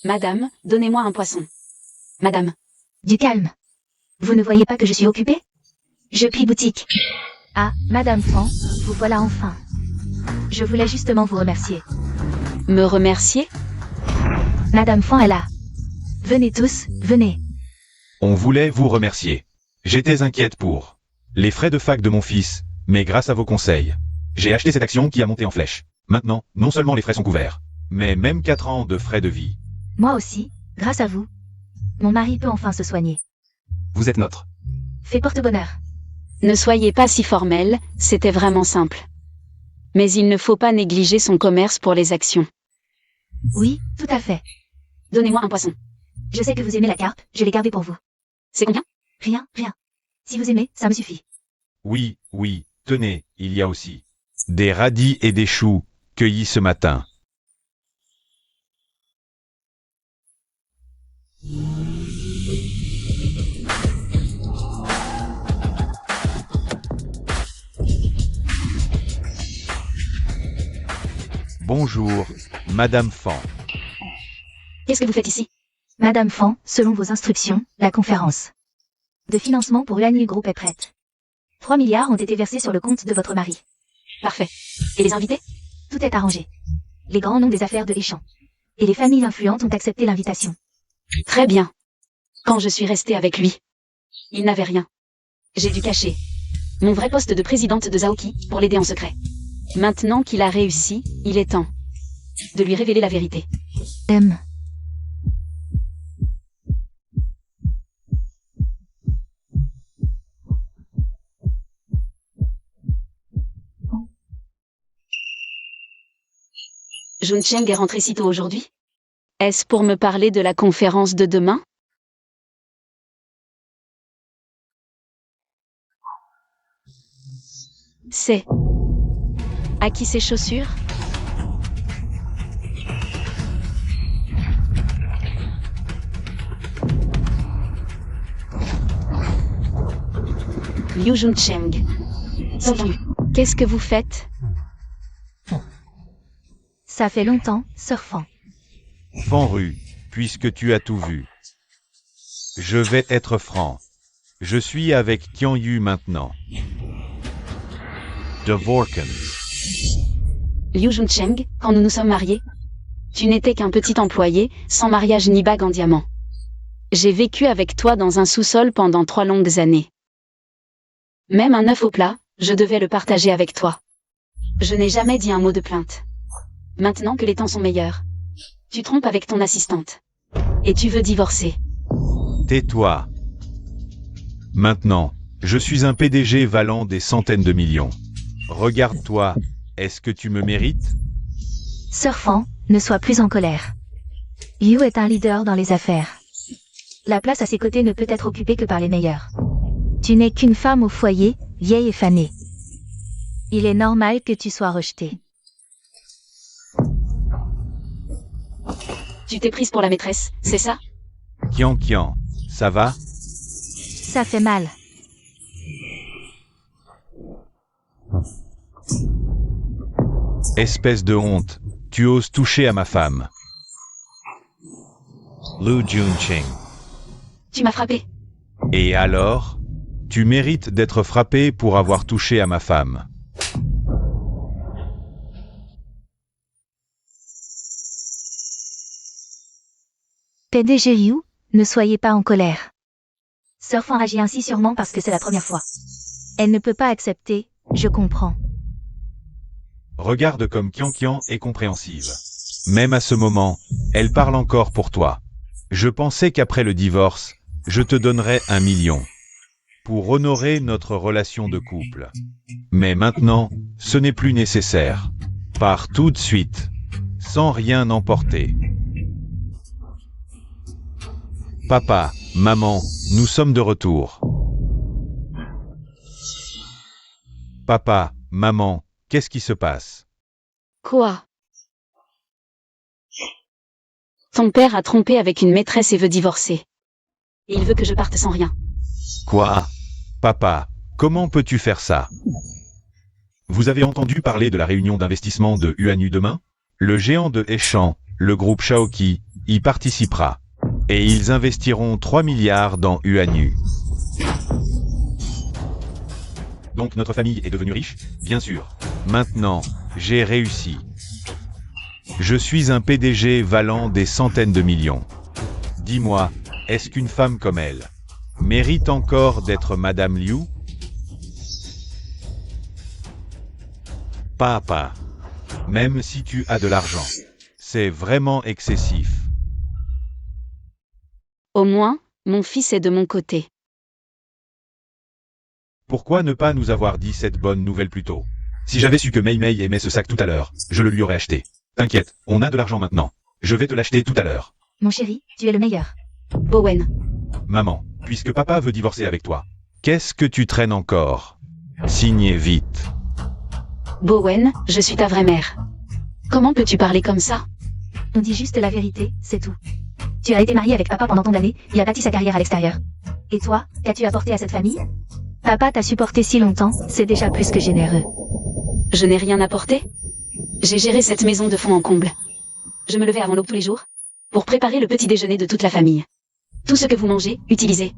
Madame, donnez-moi un poisson. Madame. Du calme. Vous ne voyez pas que je suis occupée? Je plie boutique. Ah, Madame Fan, vous voilà enfin. Je voulais justement vous remercier. Me remercier? Madame Fan est là. Venez tous, venez. On voulait vous remercier. J'étais inquiète pour les frais de fac de mon fils, mais grâce à vos conseils, j'ai acheté cette action qui a monté en flèche. Maintenant, non seulement les frais sont couverts, mais même 4 ans de frais de vie. Moi aussi, grâce à vous. Mon mari peut enfin se soigner. Vous êtes notre. Fait porte-bonheur. Ne soyez pas si formel, c'était vraiment simple. Mais il ne faut pas négliger son commerce pour les actions. Oui, tout à fait. Donnez-moi un poisson. Je sais que vous aimez la carpe, je l'ai gardée pour vous. C'est combien? Rien, rien. Si vous aimez, ça me suffit. Oui, tenez, il y a aussi des radis et des choux, cueillis ce matin. Bonjour, Madame Fan. Qu'est-ce que vous faites ici? Madame Fan, selon vos instructions, la conférence de financement pour l'ANU Group est prête. 3 milliards ont été versés sur le compte de votre mari. Parfait. Et les invités? Tout est arrangé. Les grands noms des affaires de Deschamps. Et les familles influentes ont accepté l'invitation. Très bien. Quand je suis restée avec lui, il n'avait rien. J'ai dû cacher mon vrai poste de présidente de Zaoki pour l'aider en secret. Maintenant qu'il a réussi, il est temps de lui révéler la vérité. Jun Cheng est rentré si tôt aujourd'hui? Est-ce pour me parler de la conférence de demain? C'est à qui ces chaussures? Liu Juncheng. Qu'est-ce que vous faites? Ça fait longtemps, Sir Fan. Fanru, puisque tu as tout vu. Je vais être franc. Je suis avec Tian Yu maintenant. De Vorken. Liu Juncheng, quand nous nous sommes mariés, tu n'étais qu'un petit employé, sans mariage ni bague en diamant. J'ai vécu avec toi dans un sous-sol pendant 3 longues années. Même un œuf au plat, je devais le partager avec toi. Je n'ai jamais dit un mot de plainte. Maintenant que les temps sont meilleurs, tu trompes avec ton assistante. Et tu veux divorcer. Tais-toi. Maintenant, je suis un PDG valant des centaines de millions. Regarde-toi, est-ce que tu me mérites? Sir Fan, ne sois plus en colère. Liu est un leader dans les affaires. La place à ses côtés ne peut être occupée que par les meilleurs. Tu n'es qu'une femme au foyer, vieille et fanée. Il est normal que tu sois rejetée. Tu t'es prise pour la maîtresse, c'est ça? Kian, ça va? Ça fait mal. Espèce de honte, tu oses toucher à ma femme. Liu Juncheng. Tu m'as frappé. Et alors? Tu mérites d'être frappé pour avoir touché à ma femme. PDG Liu, ne soyez pas en colère. Sir Fan agit ainsi sûrement parce que c'est la première fois. Elle ne peut pas accepter, je comprends. Regarde comme Kian est compréhensive. Même à ce moment, elle parle encore pour toi. Je pensais qu'après le divorce, je te donnerais 1 million. Pour honorer notre relation de couple. Mais maintenant, ce n'est plus nécessaire. Pars tout de suite. Sans rien emporter. Papa, maman, nous sommes de retour. Papa, maman, qu'est-ce qui se passe? Quoi? Ton père a trompé avec une maîtresse et veut divorcer. Il veut que je parte sans rien. Quoi? Papa, comment peux-tu faire ça? Vous avez entendu parler de la réunion d'investissement de UANU demain? Le géant de Deschamps, le groupe Shaoqi, y participera. Et ils investiront 3 milliards dans UANU. Donc notre famille est devenue riche? Bien sûr. Maintenant, j'ai réussi. Je suis un PDG valant des centaines de millions. Dis-moi, est-ce qu'une femme comme elle mérite encore d'être Madame Liu? Papa, même si tu as de l'argent, c'est vraiment excessif. Au moins, mon fils est de mon côté. Pourquoi ne pas nous avoir dit cette bonne nouvelle plus tôt? Si j'avais su que Mei Mei aimait ce sac tout à l'heure, je le lui aurais acheté. T'inquiète, on a de l'argent maintenant. Je vais te l'acheter tout à l'heure. Mon chéri, tu es le meilleur. Bowen, Maman, puisque papa veut divorcer avec toi, qu'est-ce que tu traînes encore? Signez vite. Bowen, je suis ta vraie mère. Comment peux-tu parler comme ça? On dit juste la vérité, c'est tout. Tu as été marié avec papa pendant tant d'années, il a bâti sa carrière à l'extérieur. Et toi, qu'as-tu apporté à cette famille? Papa t'a supporté si longtemps, c'est déjà plus que généreux. Je n'ai rien apporté. J'ai géré cette maison de fond en comble. Je me levais avant l'aube tous les jours, pour préparer le petit déjeuner de toute la famille. Tout ce que vous mangez, utilisez.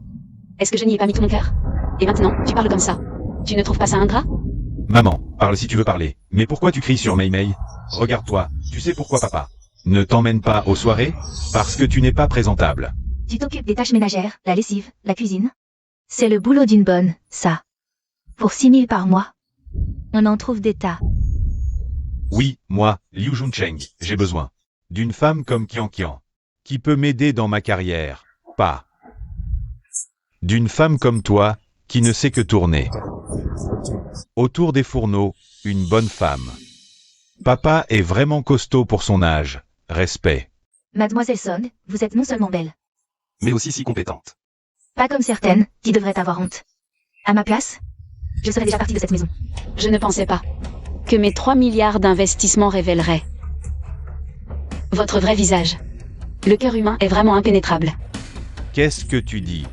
Est-ce que je n'y ai pas mis tout mon cœur? Et maintenant, tu parles comme ça. Tu ne trouves pas ça ingrat? Maman, parle si tu veux parler. Mais pourquoi tu cries sur Mei Mei? Regarde-toi, tu sais pourquoi papa ne t'emmène pas aux soirées? Parce que tu n'es pas présentable. Tu t'occupes des tâches ménagères, la lessive, la cuisine. C'est le boulot d'une bonne, ça. Pour 6 000 par mois. On en trouve des tas. Oui, moi, Liu Juncheng, j'ai besoin d'une femme comme Qian Qian, qui peut m'aider dans ma carrière, pas d'une femme comme toi, qui ne sait que tourner. Autour des fourneaux, une bonne femme. Papa est vraiment costaud pour son âge, respect. Mademoiselle Song, vous êtes non seulement belle, Mais aussi si compétente. pas comme certaines, qui devraient avoir honte. À ma place, je serais déjà partie de cette maison. Je ne pensais pas que mes 3 milliards d'investissements révéleraient votre vrai visage. Le cœur humain est vraiment impénétrable. Qu'est-ce que tu dis?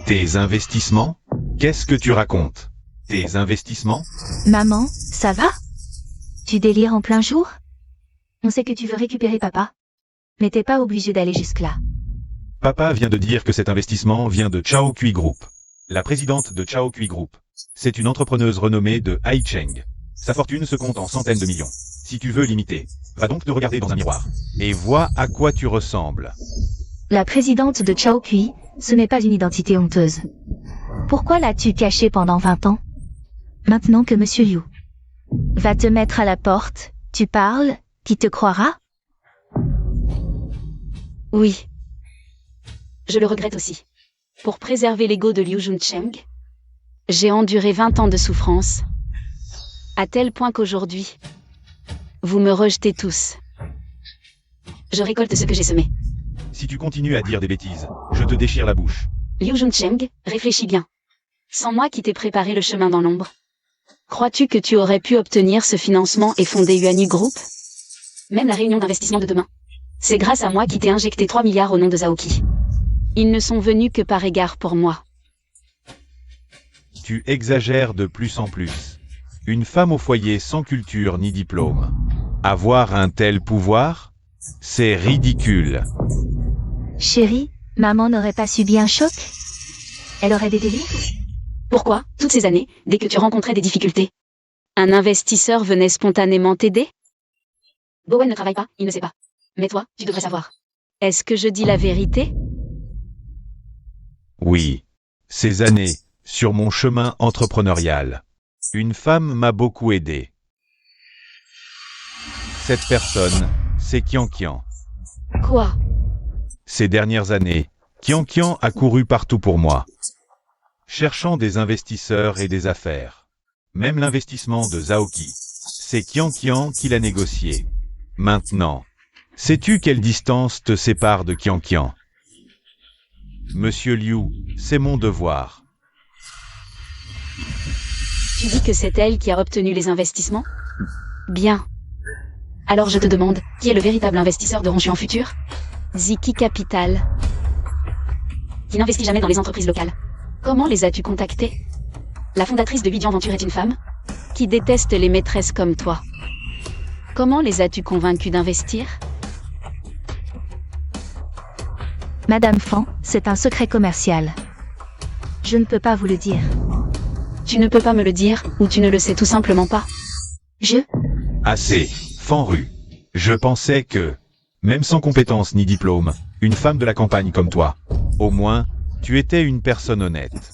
Tes investissements? Qu'est-ce que tu racontes? Tes investissements? Maman, ça va? Tu délires en plein jour? On sait que tu veux récupérer papa. Mais t'es pas obligé d'aller jusque-là. Papa vient de dire que cet investissement vient de Chao Kui Group. La présidente de Chao Kui Group. C'est une entrepreneuse renommée de Haicheng. Sa fortune se compte en centaines de millions. Si tu veux l'imiter, va donc te regarder dans un miroir. Et vois à quoi tu ressembles. La présidente de Chao Kui, ce n'est pas une identité honteuse. Pourquoi l'as-tu cachée pendant 20 ans? Maintenant que Monsieur Liu va te mettre à la porte, tu parles, qui te croira? Oui. Je le regrette aussi. Pour préserver l'ego de Liu Juncheng, j'ai enduré 20 ans de souffrance, à tel point qu'aujourd'hui, vous me rejetez tous. Je récolte ce que j'ai semé. Si tu continues à dire des bêtises, je te déchire la bouche. Liu Juncheng, réfléchis bien. Sans moi qui t'ai préparé le chemin dans l'ombre, crois-tu que tu aurais pu obtenir ce financement et fonder UANU Group? Même la réunion d'investissement de demain. C'est grâce à moi qui t'ai injecté 3 milliards au nom de Zhaoqi. Ils ne sont venus que par égard pour moi. Tu exagères de plus en plus. Une femme au foyer sans culture ni diplôme. Avoir un tel pouvoir? C'est ridicule. Chérie, maman n'aurait pas subi un choc? Elle aurait des délires? Pourquoi, toutes ces années, dès que tu rencontrais des difficultés, un investisseur venait spontanément t'aider? Bowen ne travaille pas, il ne sait pas. Mais toi, tu devrais savoir. Est-ce que je dis la vérité? Oui. Ces années, sur mon chemin entrepreneurial, une femme m'a beaucoup aidé. Cette personne, c'est Qian Qian. Quoi? Ces dernières années, Qian Qian a couru partout pour moi, cherchant des investisseurs et des affaires. Même l'investissement de Zhaoqi, c'est Qian Qian qui l'a négocié. Maintenant, sais-tu quelle distance te sépare de Qian Qian? Monsieur Liu, c'est mon devoir. Tu dis que c'est elle qui a obtenu les investissements? Bien. Alors je te demande, qui est le véritable investisseur de Hongxuan Futur? Ziki Capital. Qui n'investit jamais dans les entreprises locales. Comment les as-tu contactés? La fondatrice de Vidian Venture est une femme qui déteste les maîtresses comme toi. Comment les as-tu convaincus d'investir? Madame Fan, c'est un secret commercial. Je ne peux pas vous le dire. Tu ne peux pas me le dire, ou tu ne le sais tout simplement pas. Assez, Fanru. Je pensais que, même sans compétences ni diplôme, une femme de la campagne comme toi, au moins, tu étais une personne honnête.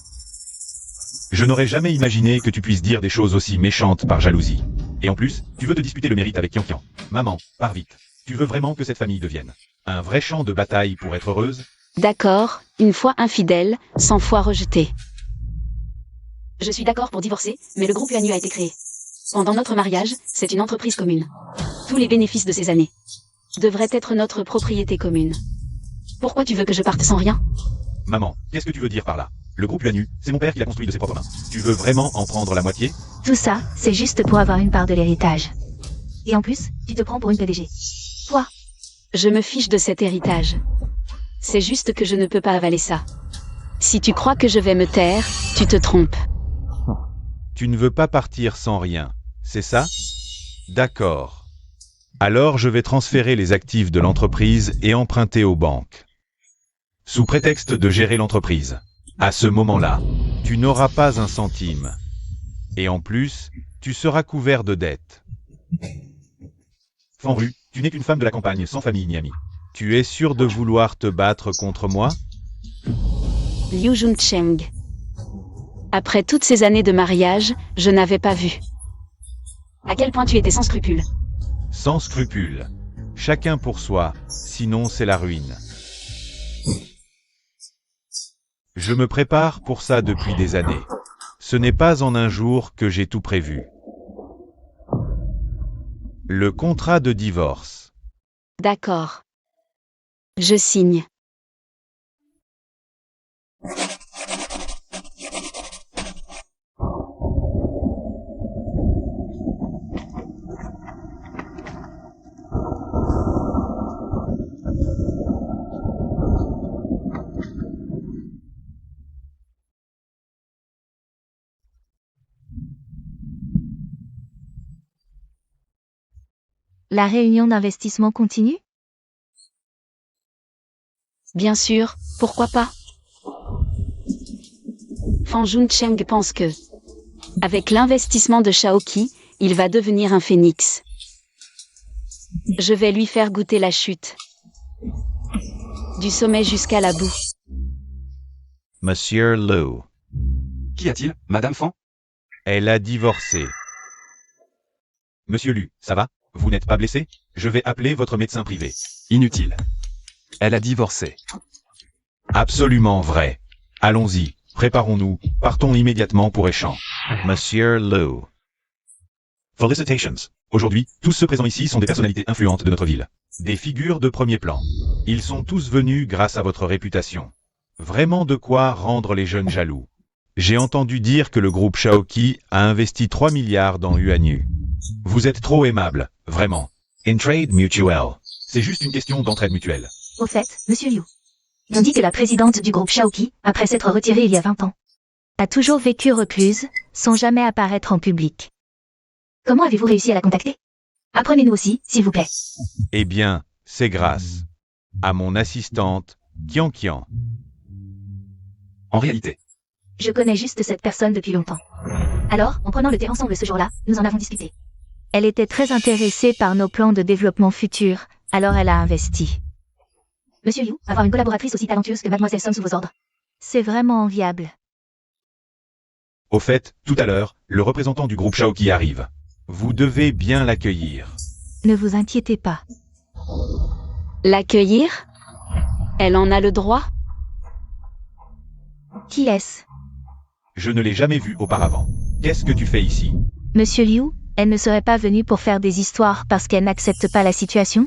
Je n'aurais jamais imaginé que tu puisses dire des choses aussi méchantes par jalousie. Et en plus, tu veux te disputer le mérite avec Kian. Maman, pars vite. Tu veux vraiment que cette famille devienne un vrai champ de bataille pour être heureuse? D'accord, une fois infidèle, 100 fois rejeté. Je suis d'accord pour divorcer, mais le groupe UANU a été créé. Pendant notre mariage, c'est une entreprise commune. Tous les bénéfices de ces années devraient être notre propriété commune. Pourquoi tu veux que je parte sans rien? Maman, qu'est-ce que tu veux dire par là? Le groupe UANU, c'est mon père qui l'a construit de ses propres mains. Tu veux vraiment en prendre la moitié? Tout ça, c'est juste pour avoir une part de l'héritage. Et en plus, tu te prends pour une PDG. Toi, Je me fiche de cet héritage. C'est juste que je ne peux pas avaler ça. Si tu crois que je vais me taire, tu te trompes. Tu ne veux pas partir sans rien, c'est ça? D'accord. Alors je vais transférer les actifs de l'entreprise et emprunter aux banques. Sous prétexte de gérer l'entreprise. À ce moment-là, tu n'auras pas un centime. Et en plus, tu seras couvert de dettes. Fanru, tu n'es qu'une femme de la campagne sans famille ni amis. Tu es sûr de vouloir te battre contre moi? Liu Juncheng. Après toutes ces années de mariage, je n'avais pas vu. À quel point tu étais sans scrupules. Sans scrupule. Chacun pour soi, sinon c'est la ruine. Je me prépare pour ça depuis des années. Ce n'est pas en un jour que j'ai tout prévu. Le contrat de divorce. D'accord. Je signe. la réunion d'investissement continue? Bien sûr, pourquoi pas? Fan Juncheng pense que, avec l'investissement de Shaoqi, il va devenir un phénix. Je vais lui faire goûter la chute. Du sommet jusqu'à la boue. Monsieur Liu. Qu'y a-t-il, Madame Fan? Elle a divorcé. Monsieur Liu, ça va? Vous n'êtes pas blessé? Je vais appeler votre médecin privé. Inutile. Elle a divorcé. Absolument vrai. Allons-y, préparons-nous, partons immédiatement pour Échamps. Monsieur Liu. Felicitations. Aujourd'hui, tous ceux présents ici sont des personnalités influentes de notre ville. Des figures de premier plan. Ils sont tous venus grâce à votre réputation. Vraiment de quoi rendre les jeunes jaloux. J'ai entendu dire que le groupe Shaoqi a investi 3 milliards dans UANU. Vous êtes trop aimable, vraiment. In trade mutual. C'est juste une question d'entraide mutuelle. Au fait, Monsieur Liu. On dit que la présidente du groupe Shaoqi, après s'être retirée il y a 20 ans, a toujours vécu recluse, sans jamais apparaître en public. Comment avez-vous réussi à la contacter? Apprenez-nous aussi, s'il vous plaît. Eh bien, c'est grâce à mon assistante, Kian Kian. En réalité, Je connais juste cette personne depuis longtemps. Alors, en prenant le thé ensemble ce jour-là, nous en avons discuté. Elle était très intéressée par nos plans de développement futurs, alors elle a investi. Monsieur Liu, avoir une collaboratrice aussi talentueuse que Mademoiselle Sun sous vos ordres. C'est vraiment enviable. Au fait, tout à l'heure, le représentant du groupe Shaoqi arrive. Vous devez bien l'accueillir. Ne vous inquiétez pas. L'accueillir? Elle en a le droit? Qui est-ce? Je ne l'ai jamais vu auparavant. Qu'est-ce que tu fais ici? Monsieur Liu, elle ne serait pas venue pour faire des histoires parce qu'elle n'accepte pas la situation?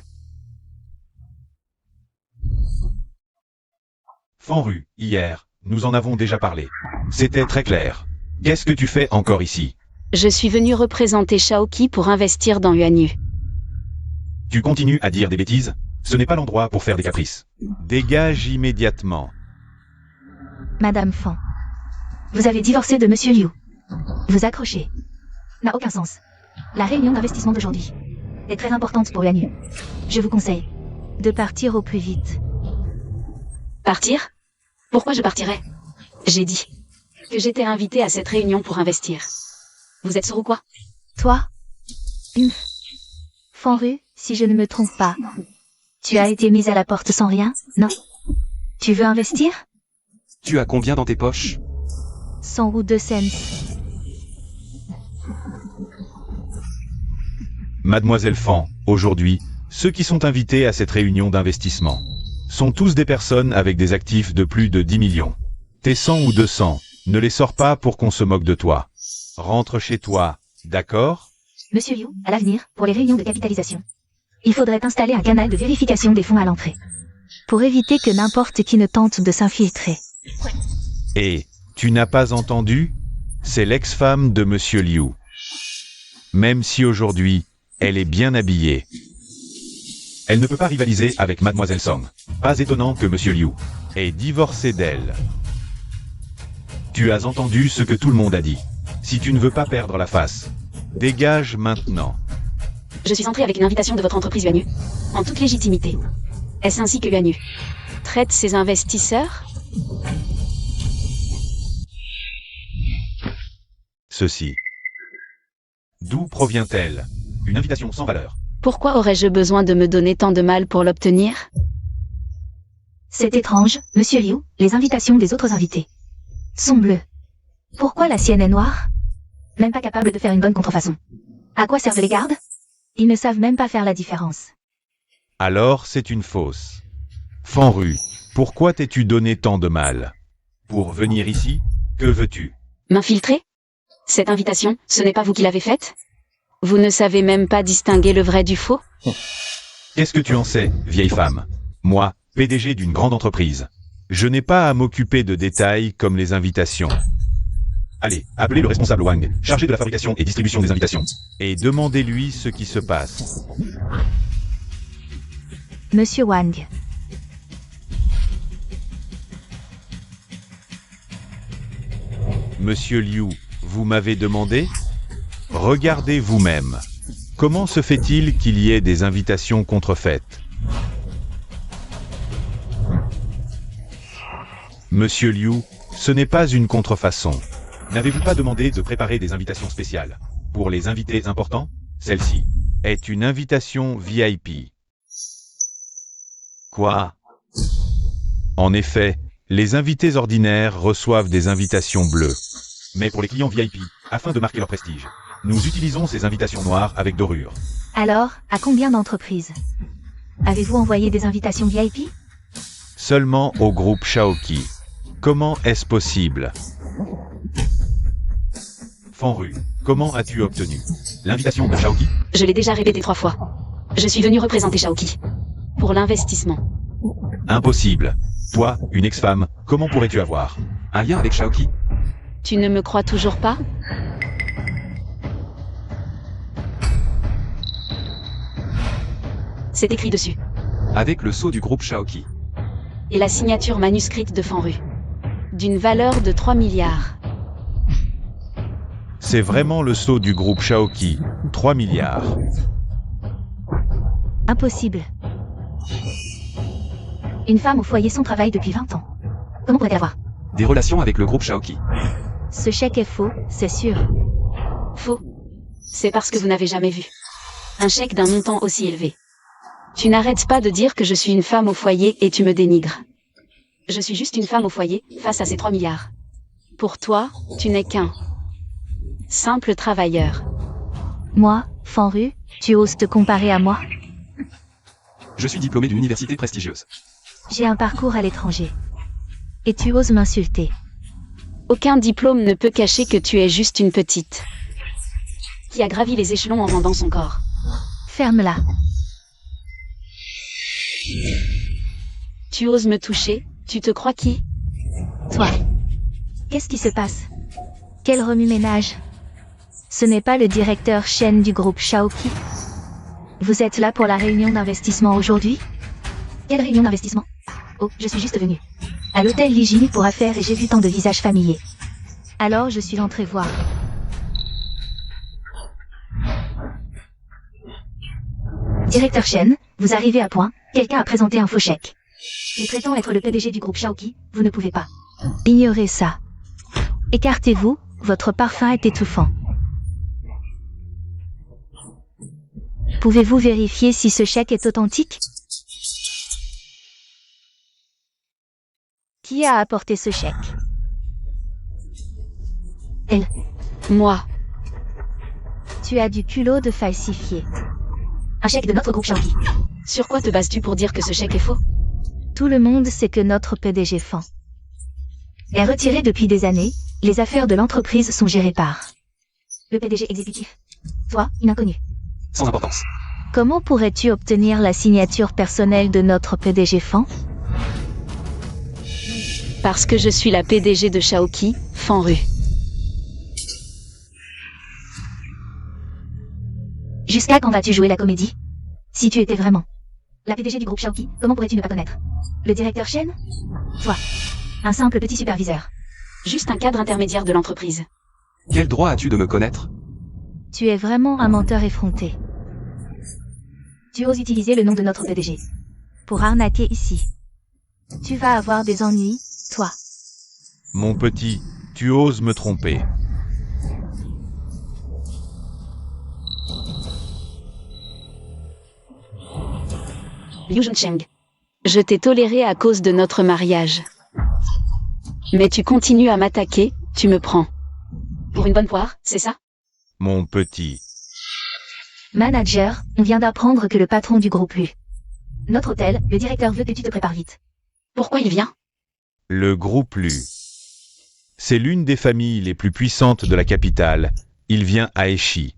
Fanru, hier, nous en avons déjà parlé. C'était très clair. Qu'est-ce que tu fais encore ici? Je suis venu représenter Shaoqi pour investir dans UANU. Tu continues à dire des bêtises? Ce n'est pas l'endroit pour faire des caprices. Dégage immédiatement. Madame Fan. Vous avez divorcé de Monsieur Liu. Vous accrochez. N'a aucun sens. La réunion d'investissement d'aujourd'hui est très importante pour UANU. Je vous conseille de partir au plus vite. Partir? Pourquoi je partirais? J'ai dit que j'étais invitée à cette réunion pour investir. Vous êtes sourd ou quoi? Toi? Fanru, si je ne me trompe pas. Tu as été mise à la porte sans rien, non? Tu veux investir? Tu as combien dans tes poches? 100 ou 2 cents. Mademoiselle Fan, aujourd'hui, ceux qui sont invités à cette réunion d'investissement sont tous des personnes avec des actifs de plus de 10 millions. Tes 100 ou 200, ne les sors pas pour qu'on se moque de toi. Rentre chez toi, d'accord? Monsieur Liu, à l'avenir, pour les réunions de capitalisation, il faudrait installer un canal de vérification des fonds à l'entrée. Pour éviter que n'importe qui ne tente de s'infiltrer. Et, tu n'as pas entendu? C'est l'ex-femme de Monsieur Liu. Même si aujourd'hui, elle est bien habillée. Elle ne peut pas rivaliser avec Mademoiselle Song. Pas étonnant que Monsieur Liu ait divorcé d'elle. Tu as entendu ce que tout le monde a dit. Si tu ne veux pas perdre la face, dégage maintenant. Je suis entrée avec une invitation de votre entreprise Yuanu. En toute légitimité. Est-ce ainsi que Yuanu traite ses investisseurs? Ceci. D'où provient-elle? Une invitation sans valeur. Pourquoi aurais-je besoin de me donner tant de mal pour l'obtenir? C'est étrange, Monsieur Liu, les invitations des autres invités sont bleues. Pourquoi la sienne est noire? Même pas capable de faire une bonne contrefaçon. À quoi servent les gardes? Ils ne savent même pas faire la différence. Alors c'est une fausse. Fanru, pourquoi t'es-tu donné tant de mal? Pour venir ici? Que veux-tu? M'infiltrer? Cette invitation, ce n'est pas vous qui l'avez faite? Vous ne savez même pas distinguer le vrai du faux? Qu'est-ce que tu en sais, vieille femme? Moi, PDG d'une grande entreprise. Je n'ai pas à m'occuper de détails comme les invitations. Allez, appelez le responsable Wang, chargé de la fabrication et distribution des invitations, et demandez-lui ce qui se passe. Monsieur Wang. Monsieur Liu, vous m'avez demandé? Regardez vous-même. Comment se fait-il qu'il y ait des invitations contrefaites? Monsieur Liu, ce n'est pas une contrefaçon. N'avez-vous pas demandé de préparer des invitations spéciales pour les invités importants? Celle-ci est une invitation VIP. Quoi? En effet, les invités ordinaires reçoivent des invitations bleues. Mais pour les clients VIP, afin de marquer leur prestige, nous utilisons ces invitations noires avec dorure. Alors, à combien d'entreprises avez-vous envoyé des invitations VIP? Seulement au groupe Shaoqi. Comment est-ce possible? Fanru, comment as-tu obtenu l'invitation de Shaoqi? Je l'ai déjà répété 3 fois. Je suis venu représenter Shaoqi. Pour l'investissement. Impossible. Toi, une ex-femme, comment pourrais-tu avoir Un lien avec Shaoqi? Tu ne me crois toujours pas? C'est écrit dessus. Avec le sceau du groupe Shaoqi. Et la signature manuscrite de Fanru. D'une valeur de 3 milliards. C'est vraiment le sceau du groupe Shaoqi. 3 milliards. Impossible. Une femme au foyer sans travail depuis 20 ans. Comment pourrait-elle avoir Des relations avec le groupe Shaoqi. Ce chèque est faux, c'est sûr. Faux. C'est parce que vous n'avez jamais vu un chèque d'un montant aussi élevé. Tu n'arrêtes pas de dire que je suis une femme au foyer et tu me dénigres. Je suis juste une femme au foyer, face à ces 3 milliards. Pour toi, tu n'es qu'un simple travailleur. Moi, Fanru, tu oses te comparer à moi? Je suis diplômé d'une université prestigieuse. J'ai un parcours à l'étranger. Et tu oses m'insulter. Aucun diplôme ne peut cacher que tu es juste une petite qui a gravi les échelons en vendant son corps. Ferme-la. Tu oses me toucher? Tu te crois qui? Toi. Qu'est-ce qui se passe? Quel remue-ménage? Ce n'est pas le directeur Shen du groupe Shaoqi? Vous êtes là pour la réunion d'investissement aujourd'hui? Quelle réunion d'investissement? Oh, je suis juste venue à l'hôtel Ligini pour affaires et j'ai vu tant de visages familiers. Alors je suis entrée voir. Directeur Shen, vous arrivez à point, quelqu'un a présenté un faux chèque. Et prétend être le PDG du groupe Shaoqi, vous ne pouvez pas. Ignorez ça. Écartez-vous, votre parfum est étouffant. Pouvez-vous vérifier si ce chèque est authentique? Qui a apporté ce chèque? Elle. Moi. Tu as du culot de falsifier. Un chèque de notre groupe Shaoqi. Sur quoi te bases-tu pour dire que ce chèque est faux? Tout le monde sait que notre PDG Fan est retiré depuis des années. Les affaires de l'entreprise sont gérées par le PDG exécutif. Toi, une inconnue. Sans importance. Comment pourrais-tu obtenir la signature personnelle de notre PDG Fan? Parce que je suis la PDG de Shaoqi, Fanru. Jusqu'à quand vas-tu jouer la comédie? Si tu étais vraiment la PDG du groupe Shaoqi, comment pourrais-tu ne pas connaître le directeur Shen? Toi, un simple petit superviseur. Juste un cadre intermédiaire de l'entreprise. Quel droit as-tu de me connaître? Tu es vraiment un menteur effronté. Tu oses utiliser le nom de notre PDG pour arnaquer ici. Tu vas avoir des ennuis, toi. Mon petit, tu oses me tromper. Liu Juncheng. Je t'ai toléré à cause de notre mariage. Mais tu continues à m'attaquer, tu me prends pour une bonne poire, c'est ça? Mon petit. Manager, on vient d'apprendre que le patron du groupe Lu. Notre hôtel, le directeur veut que tu te prépares vite. Pourquoi il vient? Le groupe Lu. C'est l'une des familles les plus puissantes de la capitale. Il vient à Eshi.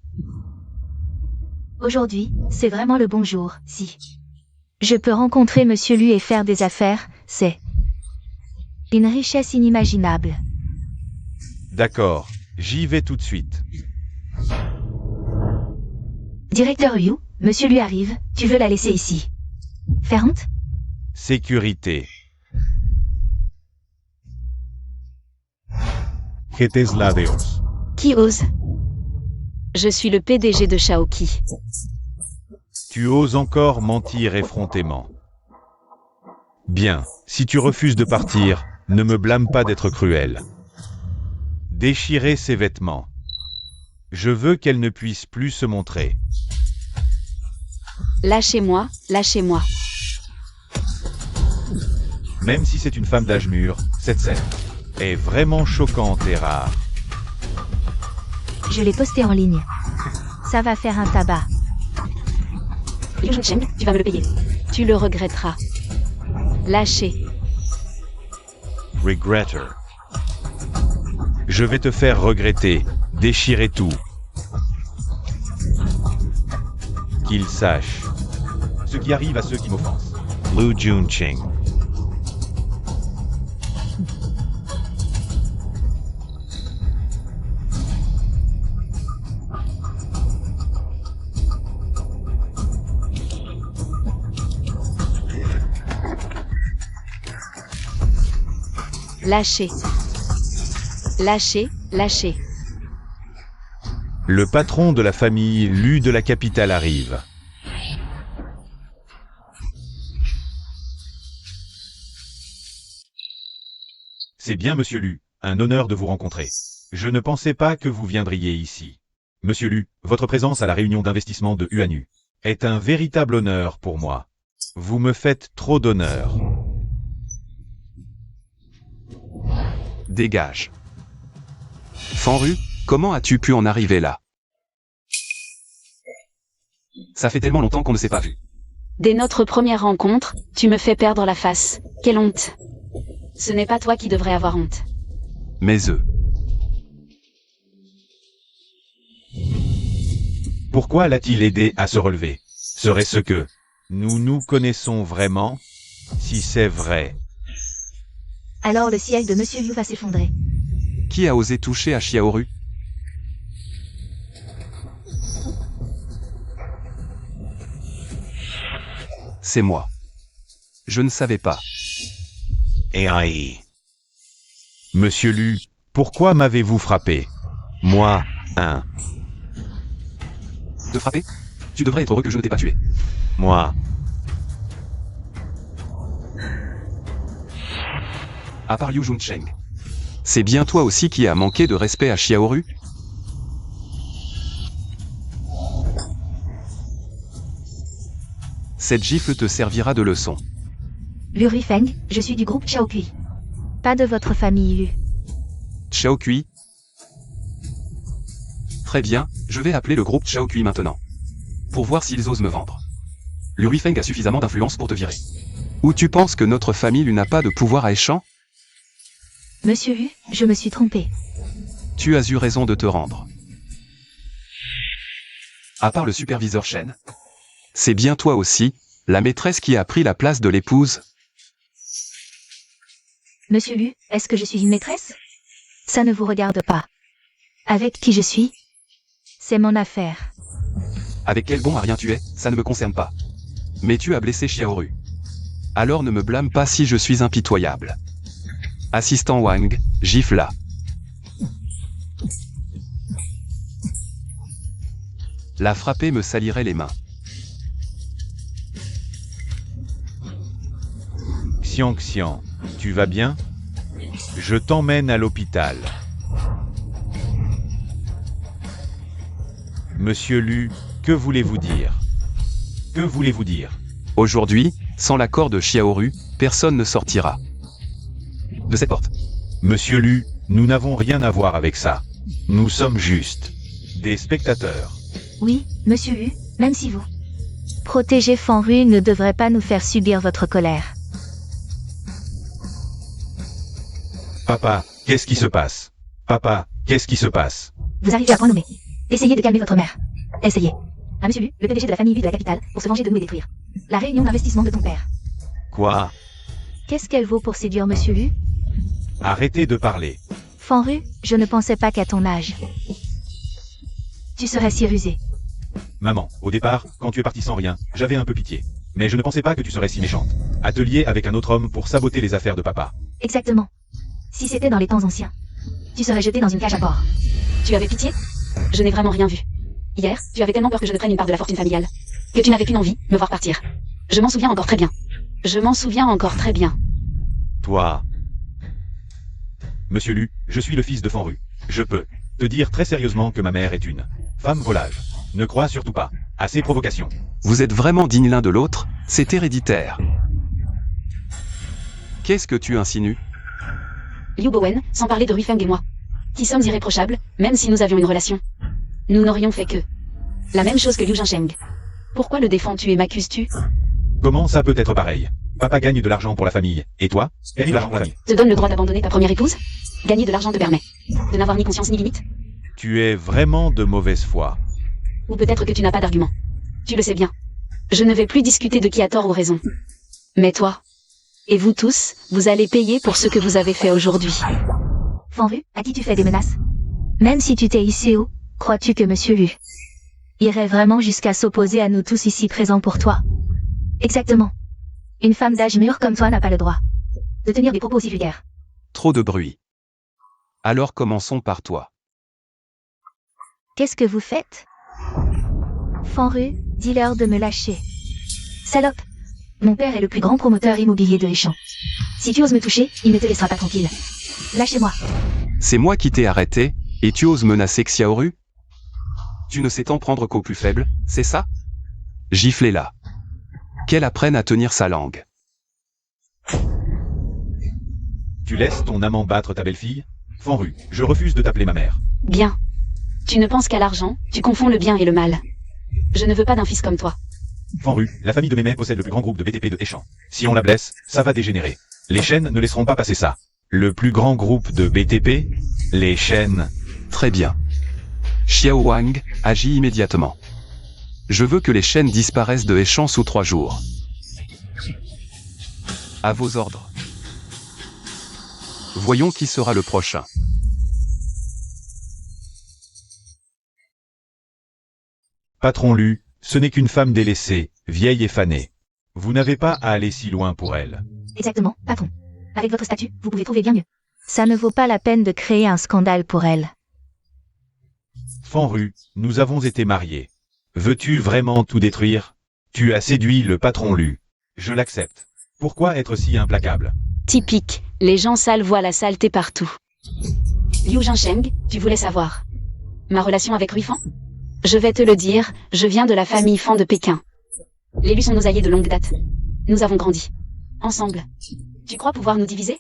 Aujourd'hui, c'est vraiment le bon jour, si. Je peux rencontrer Monsieur Lu et faire des affaires, c'est une richesse inimaginable. D'accord, j'y vais tout de suite. Directeur Yu, Monsieur Lu arrive, tu veux la laisser ici. Faire honte? Sécurité. Qui ose? Je suis le PDG de Shaoqi. Tu oses encore mentir effrontément. Bien, si tu refuses de partir, ne me blâme pas d'être cruel. Déchirez ses vêtements. Je veux qu'elle ne puisse plus se montrer. Lâchez-moi, lâchez-moi. Même si c'est une femme d'âge mûr, cette scène est vraiment choquante et rare. Je l'ai posté en ligne. Ça va faire un tabac. Liu Juncheng, tu vas me le payer. Tu le regretteras. Lâchez. Regretter. Je vais te faire regretter, déchirer tout. Qu'il sache ce qui arrive à ceux qui m'offensent. Liu Juncheng. Lâchez. Lâchez, lâchez. Le patron de la famille Lu de la capitale arrive. C'est bien, monsieur Lu, un honneur de vous rencontrer. Je ne pensais pas que vous viendriez ici. Monsieur Lu, votre présence à la réunion d'investissement de Huanu est un véritable honneur pour moi. Vous me faites trop d'honneur. Dégage. Fanru, comment as-tu pu en arriver là? Ça fait tellement longtemps qu'on ne s'est pas vu. Dès notre première rencontre, tu me fais perdre la face. Quelle honte. Ce n'est pas toi qui devrais avoir honte. Mais eux. Pourquoi l'a-t-il aidé à se relever? Serait-ce que nous nous connaissons vraiment? Si c'est vrai. Alors le ciel de Monsieur Liu va s'effondrer. Qui a osé toucher à Xiaoru? C'est moi. Je ne savais pas. Et aïe. Monsieur Lu, pourquoi m'avez-vous frappé? Moi, hein. Te frapper? Tu devrais être heureux que je ne t'ai pas tué. Moi. À part Liu Juncheng. C'est bien toi aussi qui as manqué de respect à Xiaoru? Cette gifle te servira de leçon. Liu Ruifeng, je suis du groupe Xiaokui. Pas de votre famille Liu. Xiaokui. Très bien, je vais appeler le groupe Xiaokui maintenant. Pour voir s'ils osent me vendre. Liu Ruifeng a suffisamment d'influence pour te virer. Ou tu penses que notre famille lui n'a pas de pouvoir à Échan? Monsieur Hu, je me suis trompé. Tu as eu raison de te rendre. À part le superviseur Shen. C'est bien toi aussi, la maîtresse qui a pris la place de l'épouse? Monsieur Hu, est-ce que je suis une maîtresse? Ça ne vous regarde pas. Avec qui je suis? C'est mon affaire. Avec quel bon à rien tu es, ça ne me concerne pas. Mais tu as blessé Xiaoru. Alors ne me blâme pas si je suis impitoyable. Assistant Wang, gifle là. La frapper me salirait les mains. Xiang Xiang, tu vas bien? Je t'emmène à l'hôpital. Monsieur Lu, que voulez-vous dire? Que voulez-vous dire? Aujourd'hui, sans l'accord de Xiaoru, personne ne sortira de cette porte. Monsieur Lu, nous n'avons rien à voir avec ça. Nous sommes juste des spectateurs. Oui, monsieur Hu, même si vous protégez Fanru ne devrait pas nous faire subir votre colère. Papa, qu'est-ce qui se passe? Papa, qu'est-ce qui se passe? Vous arrivez à point nommé. Essayez de calmer votre mère. Essayez. À monsieur Hu, le PDG de la famille Hu de la capitale, pour se venger de nous et détruire la réunion d'investissement de ton père. Quoi? Qu'est-ce qu'elle vaut pour séduire monsieur Hu? Arrêtez de parler. Fanru, je ne pensais pas qu'à ton âge tu serais si rusé. Maman, au départ, quand tu es partie sans rien, j'avais un peu pitié. Mais je ne pensais pas que tu serais si méchante. À te lier avec un autre homme pour saboter les affaires de papa. Exactement. Si c'était dans les temps anciens, tu serais jeté dans une cage à porc. Tu avais pitié? Je n'ai vraiment rien vu. Hier, tu avais tellement peur que je ne prenne une part de la fortune familiale, que tu n'avais qu'une envie, me voir partir. Je m'en souviens encore très bien. Je m'en souviens encore très bien. Toi. Monsieur Lu, je suis le fils de Fanru. Je peux te dire très sérieusement que ma mère est une femme volage. Ne crois surtout pas à ces provocations. Vous êtes vraiment dignes l'un de l'autre, c'est héréditaire. Qu'est-ce que tu insinues? Liu Bowen, sans parler de Ruifeng et moi, qui sommes irréprochables, même si nous avions une relation. Nous n'aurions fait que la même chose que Liu Juncheng. Pourquoi le défends-tu et m'accuses-tu? Comment ça peut être pareil? Papa gagne de l'argent pour la famille, et toi? Quel est l'argent pour la famille? Te donne le droit d'abandonner ta première épouse? Gagner de l'argent te permet de n'avoir ni conscience ni limite? Tu es vraiment de mauvaise foi. Ou peut-être que tu n'as pas d'argument. Tu le sais bien. Je ne vais plus discuter de qui a tort ou raison. Mais toi, et vous tous, vous allez payer pour ce que vous avez fait aujourd'hui. Fanru, à qui tu fais des menaces? Même si tu t'es ici haut, crois-tu que monsieur Lu irait vraiment jusqu'à s'opposer à nous tous ici présents pour toi? Exactement. Une femme d'âge mûr comme toi n'a pas le droit de tenir des propos aussi vulgaires. Trop de bruit. Alors commençons par toi. Qu'est-ce que vous faites? Fanru, dis-leur de me lâcher. Salope! Mon père est le plus grand promoteur immobilier de Échan. Si tu oses me toucher, il ne te laissera pas tranquille. Lâchez-moi. C'est moi qui t'ai arrêté, et tu oses menacer Xiaoru? Tu ne sais t'en prendre qu'au plus faible, c'est ça? Giflez-la. Qu'elle apprenne à tenir sa langue. Tu laisses ton amant battre ta belle-fille? Fanru, je refuse de t'appeler ma mère. Bien. Tu ne penses qu'à l'argent, tu confonds le bien et le mal. Je ne veux pas d'un fils comme toi. Fanru, la famille de Mémé possède le plus grand groupe de BTP de Échan. Si on la blesse, ça va dégénérer. Les chaînes ne laisseront pas passer ça. Le plus grand groupe de BTP? Les chaînes. Très bien. Xiao Wang, agis immédiatement. Je veux que les chaînes disparaissent de Échan sous 3 jours. À vos ordres. Voyons qui sera le prochain. Patron Lu, ce n'est qu'une femme délaissée, vieille et fanée. Vous n'avez pas à aller si loin pour elle. Exactement, patron. Avec votre statut, vous pouvez trouver bien mieux. Ça ne vaut pas la peine de créer un scandale pour elle. Fanru, nous avons été mariés. Veux-tu vraiment tout détruire? Tu as séduit le patron Lu. Je l'accepte. Pourquoi être si implacable? Typique, les gens sales voient la saleté partout. Liu Jinsheng, tu voulais savoir. Ma relation avec Rui Fan? Je vais te le dire, je viens de la famille Fan de Pékin. Les Lu sont nos alliés de longue date. Nous avons grandi. Ensemble. Tu crois pouvoir nous diviser?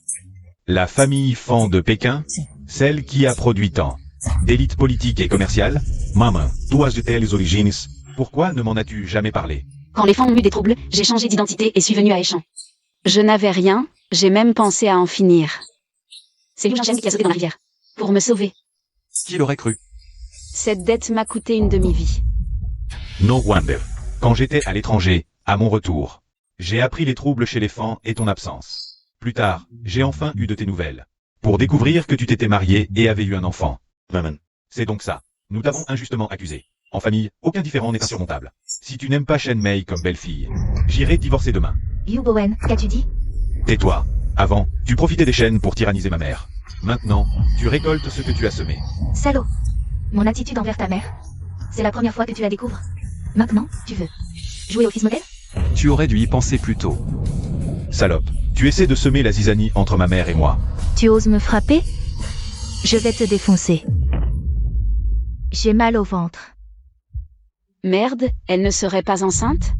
La famille Fan de Pékin, celle qui a produit tant d'élite politique et commerciale. Maman, tu as de telles origines, pourquoi ne m'en as-tu jamais parlé? Quand les Fan ont eu des troubles, j'ai changé d'identité et suis venu à Aishan. Je n'avais rien, j'ai même pensé à en finir. C'est Liu Jinsheng qui a sauté dans la rivière. Pour me sauver. Qui l'aurait cru? Cette dette m'a coûté une demi-vie. No wonder. Quand j'étais à l'étranger, à mon retour, j'ai appris les troubles chez les Fan et ton absence. Plus tard, j'ai enfin eu de tes nouvelles. Pour découvrir que tu t'étais marié et avais eu un enfant. Maman. C'est donc ça. Nous t'avons injustement accusé. En famille, aucun différend n'est insurmontable. Si tu n'aimes pas Shen Mei comme belle-fille, j'irai divorcer demain. Yu Bowen, qu'as-tu dit? Tais-toi. Avant, tu profitais des chaînes pour tyranniser ma mère. Maintenant, tu récoltes ce que tu as semé. Salaud. Mon attitude envers ta mère. C'est la première fois que tu la découvres. Maintenant, tu veux jouer au fils modèle? Tu aurais dû y penser plus tôt. Salope, tu essaies de semer la zizanie entre ma mère et moi. Tu oses me frapper? Je vais te défoncer. J'ai mal au ventre. Merde, elle ne serait pas enceinte?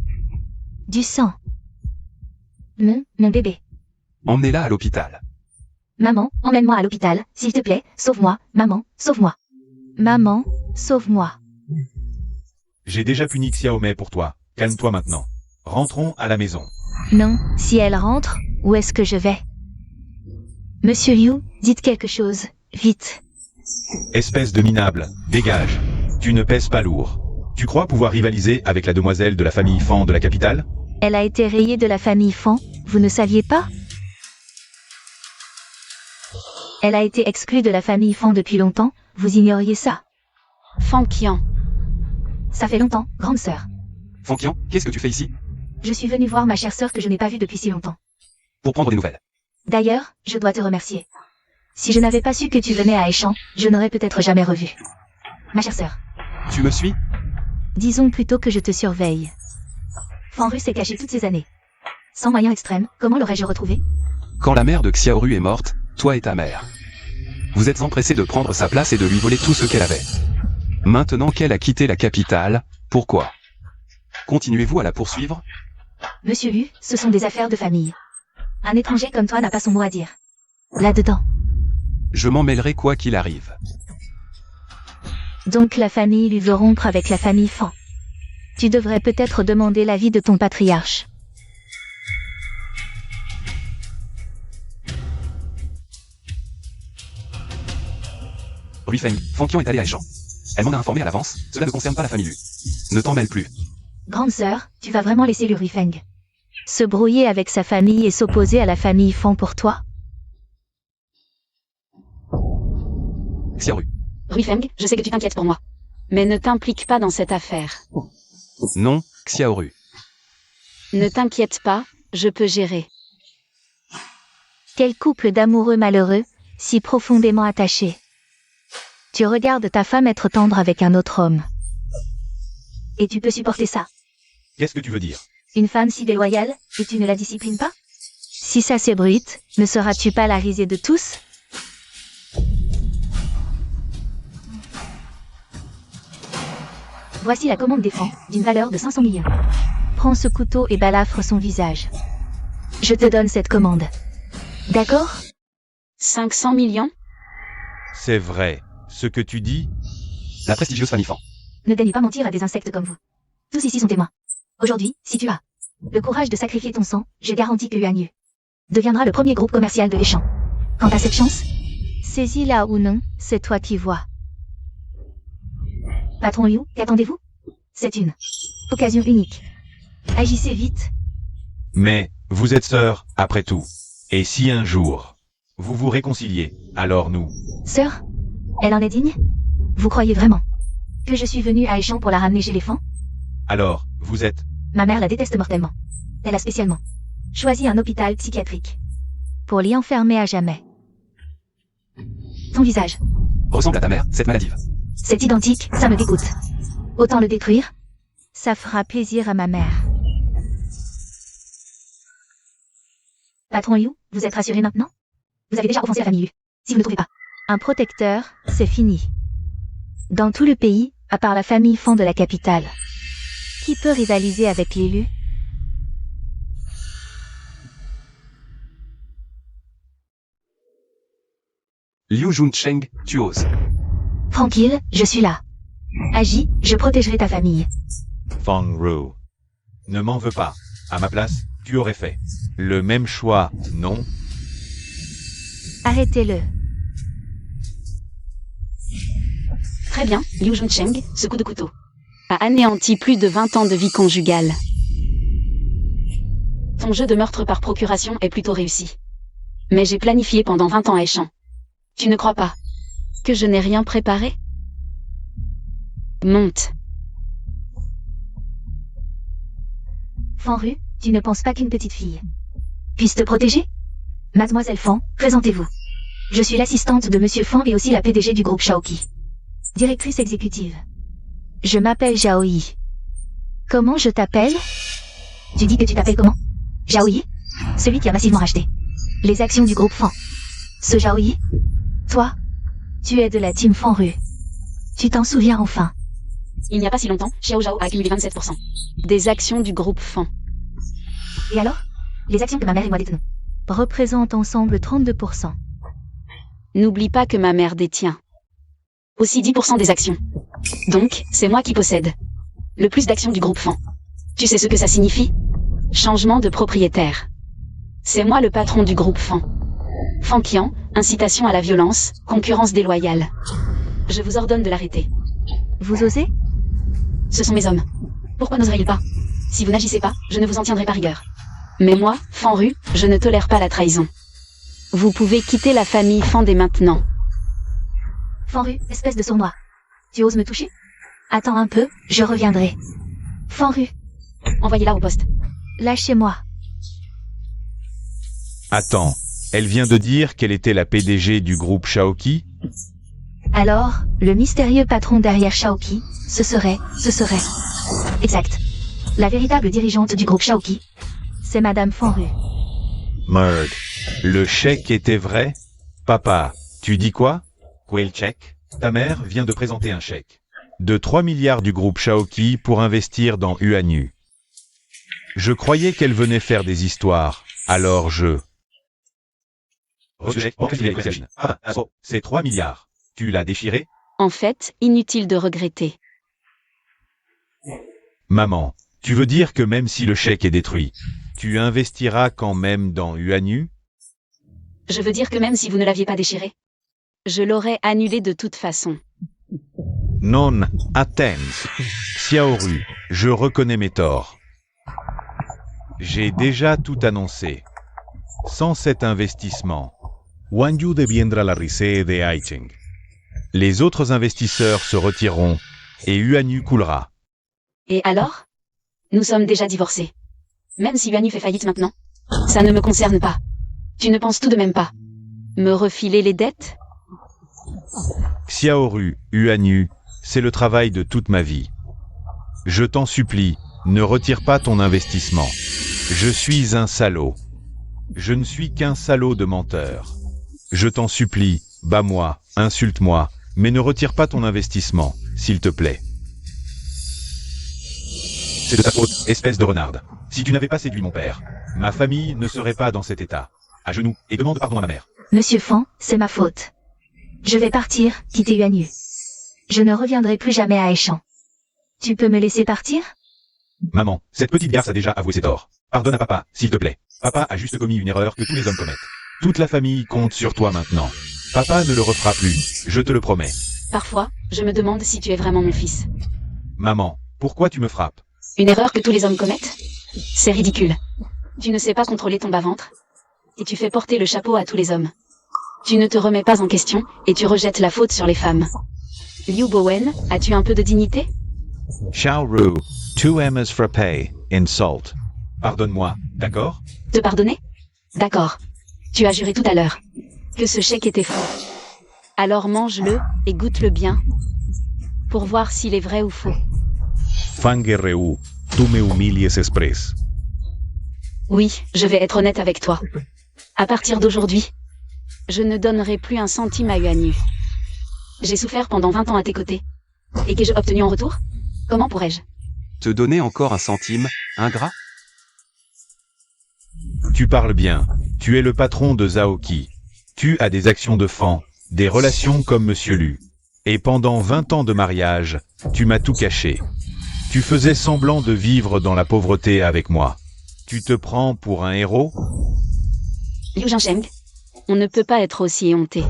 Du sang. Mon bébé. Emmenez-la à l'hôpital. Maman, emmène-moi à l'hôpital, s'il te plaît, sauve-moi, maman, sauve-moi. Maman, sauve-moi. J'ai déjà puni Xiaomei pour toi. Calme-toi maintenant. Rentrons à la maison. Non, si elle rentre, où est-ce que je vais? Monsieur Liu, dites quelque chose, vite. Espèce de minable, dégage. Tu ne pèses pas lourd. Tu crois pouvoir rivaliser avec la demoiselle de la famille Fan de la capitale? Elle a été rayée de la famille Fan, vous ne saviez pas? Elle a été exclue de la famille Fan depuis longtemps, vous ignoriez ça? Fan Qian. Ça fait longtemps, grande sœur. Fankian, qu'est-ce que tu fais ici? Je suis venue voir ma chère sœur que je n'ai pas vue depuis si longtemps. Pour prendre des nouvelles. D'ailleurs, je dois te remercier. Si je n'avais pas su que tu venais à Aishan, je n'aurais peut-être jamais revu. Ma chère sœur. Tu me suis? Disons plutôt que je te surveille. Fanru s'est caché toutes ces années. Sans moyen extrême, comment l'aurais-je retrouvé? Quand la mère de Xiaoru est morte, toi et ta mère. Vous êtes empressés de prendre sa place et de lui voler tout ce qu'elle avait. Maintenant qu'elle a quitté la capitale, pourquoi? Continuez-vous à la poursuivre? Monsieur Lu, ce sont des affaires de famille. Un étranger comme toi n'a pas son mot à dire. Là-dedans. Je m'en mêlerai quoi qu'il arrive. Donc la famille Lu veut rompre avec la famille Fan. Tu devrais peut-être demander l'avis de ton patriarche. Rui Feng, Fankian est allé à Aishan. Elle m'en a informé à l'avance, cela ne concerne pas la famille Lu. Ne t'en mêle plus. Grande sœur, tu vas vraiment laisser Lu Ruifeng se brouiller avec sa famille et s'opposer à la famille Fan pour toi? Xiaoru. Rui Feng, je sais que tu t'inquiètes pour moi. Mais ne t'implique pas dans cette affaire. Non, Xiaoru. Ne t'inquiète pas, je peux gérer. Quel couple d'amoureux malheureux, si profondément attachés. Tu regardes ta femme être tendre avec un autre homme. Et tu peux supporter ça? Qu'est-ce que tu veux dire? Une femme si déloyale, et tu ne la disciplines pas? Si ça s'ébruite, ne seras-tu pas la risée de tous? Voici la commande des Fan, d'une valeur de 500 millions. Prends ce couteau et balafre son visage. Je te donne cette commande. D'accord? 500 millions? C'est vrai. Ce que tu dis? La prestigieuse famille Fan. Ne daignez pas mentir à des insectes comme vous. Tous ici sont témoins. Aujourd'hui, si tu as le courage de sacrifier ton sang, je garantis que Yuan Yu deviendra le premier groupe commercial de Aishan. Quant à cette chance, saisis-la ou non, c'est toi qui vois. Patron Liu, qu'attendez-vous? C'est une occasion unique. Agissez vite. Mais, vous êtes sœurs, après tout. Et si un jour, vous vous réconciliez, alors nous... Sœur, elle en est digne? Vous croyez vraiment que je suis venue à Aishan pour la ramener chez les Fan? Alors, vous êtes... Ma mère la déteste mortellement. Elle a spécialement choisi un hôpital psychiatrique pour l'y enfermer à jamais. Ton visage, Ressemble à ta mère, cette maladive. c'est identique, ça me dégoûte. Autant le détruire. Ça fera plaisir à ma mère. Patron Yu, vous êtes rassuré maintenant? Vous avez déjà offensé la famille Yu. Si vous ne trouvez pas un protecteur, c'est fini. Dans tout le pays, à part la famille Fan de la capitale. Qui peut rivaliser avec l'élu? Liu Juncheng, tu oses. Tranquille, je suis là. Agis, je protégerai ta famille. Fang Ru. Ne m'en veux pas. À ma place, tu aurais fait le même choix, non? Arrêtez-le. Très bien, Liu Juncheng, ce coup de couteau a anéanti plus de 20 ans de vie conjugale. Ton jeu de meurtre par procuration est plutôt réussi. Mais j'ai planifié pendant 20 ans à Aishan. Tu ne crois pas que je n'ai rien préparé? Monte. Fanru, tu ne penses pas qu'une petite fille puisse te protéger? Mademoiselle Fan, présentez-vous. Je suis l'assistante de Monsieur Fan et aussi la PDG du groupe Shaoqi. Directrice exécutive. Je m'appelle Zhaoyi. Comment je t'appelle? Tu dis que tu t'appelles comment? Zhaoyi? Celui qui a massivement racheté les actions du groupe Fan. Ce Zhaoyi? Toi? Tu es de la team Fanru. Tu t'en souviens enfin? Il n'y a pas si longtemps, Xiao Zhao a accumulé 27% des actions du groupe Fan. Et alors? Les actions que ma mère et moi détenons représentent ensemble 32%. N'oublie pas que ma mère détient aussi 10% des actions. Donc, c'est moi qui possède le plus d'actions du groupe Fan. Tu sais ce que ça signifie? Changement de propriétaire. C'est moi le patron du groupe Fan. Fan Qian, incitation à la violence, concurrence déloyale. Je vous ordonne de l'arrêter. Vous osez? Ce sont mes hommes. Pourquoi n'oseraient-ils pas? Si vous n'agissez pas, je ne vous en tiendrai pas rigueur. Mais moi, Fanru, je ne tolère pas la trahison. Vous pouvez quitter la famille Fan dès maintenant. Fanru, espèce de sournois. Tu oses me toucher? Attends un peu, je reviendrai. Fanru, Envoyez-la au poste. lâchez-moi. Attends, elle vient de dire qu'elle était la PDG du groupe Shaoqi? Alors, le mystérieux patron derrière Shaoqi, ce serait... Exact. La véritable dirigeante du groupe Shaoqi, c'est Madame Fanru. Merde. Le chèque était vrai? Papa, tu dis quoi? Quel chèque? Ta mère vient de présenter un chèque de 3 milliards du groupe Shaoqi pour investir dans Yuanyu. Je croyais qu'elle venait faire des histoires, alors je... C'est 3 milliards. Tu l'as déchiré? En fait, inutile de regretter. Maman, tu veux dire que même si le chèque est détruit, tu investiras quand même dans Yuanyu? Je veux dire que même si vous ne l'aviez pas déchiré, je l'aurais annulé de toute façon. Non, attends. Xiaoru, je reconnais mes torts. J'ai déjà tout annoncé. Sans cet investissement, Wanyu deviendra la risée de Aicheng. Les autres investisseurs se retireront et Yuanyu coulera. Et alors? Nous sommes déjà divorcés. Même si Yuanyu fait faillite maintenant, ça ne me concerne pas. Tu ne penses tout de même pas me refiler les dettes? Xiaoru, Yuanyu, c'est le travail de toute ma vie. Je t'en supplie, ne retire pas ton investissement. Je suis un salaud. Je ne suis qu'un salaud de menteur. Je t'en supplie, bats-moi, insulte-moi, mais ne retire pas ton investissement, s'il te plaît. C'est de ta faute, espèce de renarde. Si tu n'avais pas séduit mon père, ma famille ne serait pas dans cet état. À genoux, et demande pardon à ma mère. Monsieur Fan, c'est ma faute. Je vais partir, quitter Yuanyu. Je ne reviendrai plus jamais à Aishan. Tu peux me laisser partir? Maman, cette petite garce a déjà avoué ses torts. Pardonne à papa, s'il te plaît. Papa a juste commis une erreur que tous les hommes commettent. Toute la famille compte sur toi maintenant. Papa ne le refera plus, je te le promets. Parfois, je me demande si tu es vraiment mon fils. Maman, pourquoi tu me frappes? Une erreur que tous les hommes commettent? C'est ridicule. Tu ne sais pas contrôler ton bas-ventre. Et tu fais porter le chapeau à tous les hommes. Tu ne te remets pas en question, et tu rejettes la faute sur les femmes. Liu Bowen, as-tu un peu de dignité? Xiaoru, tu aimes frapper, insult. Pardonne-moi, d'accord? Te pardonner? D'accord. Tu as juré tout à l'heure que ce chèque était faux. Alors mange-le, et goûte-le bien, pour voir s'il est vrai ou faux. Fangereu, tu me humilies express. Oui, je vais être honnête avec toi. À partir d'aujourd'hui, je ne donnerai plus un centime à Yuanyu. J'ai souffert pendant 20 ans à tes côtés. Et qu'ai-je obtenu en retour? Comment pourrais-je? Te donner encore un centime, ingrat? Tu parles bien. Tu es le patron de Zaoki. Tu as des actions de fan, des relations comme Monsieur Lu. Et pendant 20 ans de mariage, tu m'as tout caché. Tu faisais semblant de vivre dans la pauvreté avec moi. Tu te prends pour un héros? Liu Jinsheng, on ne peut pas être aussi éhonté.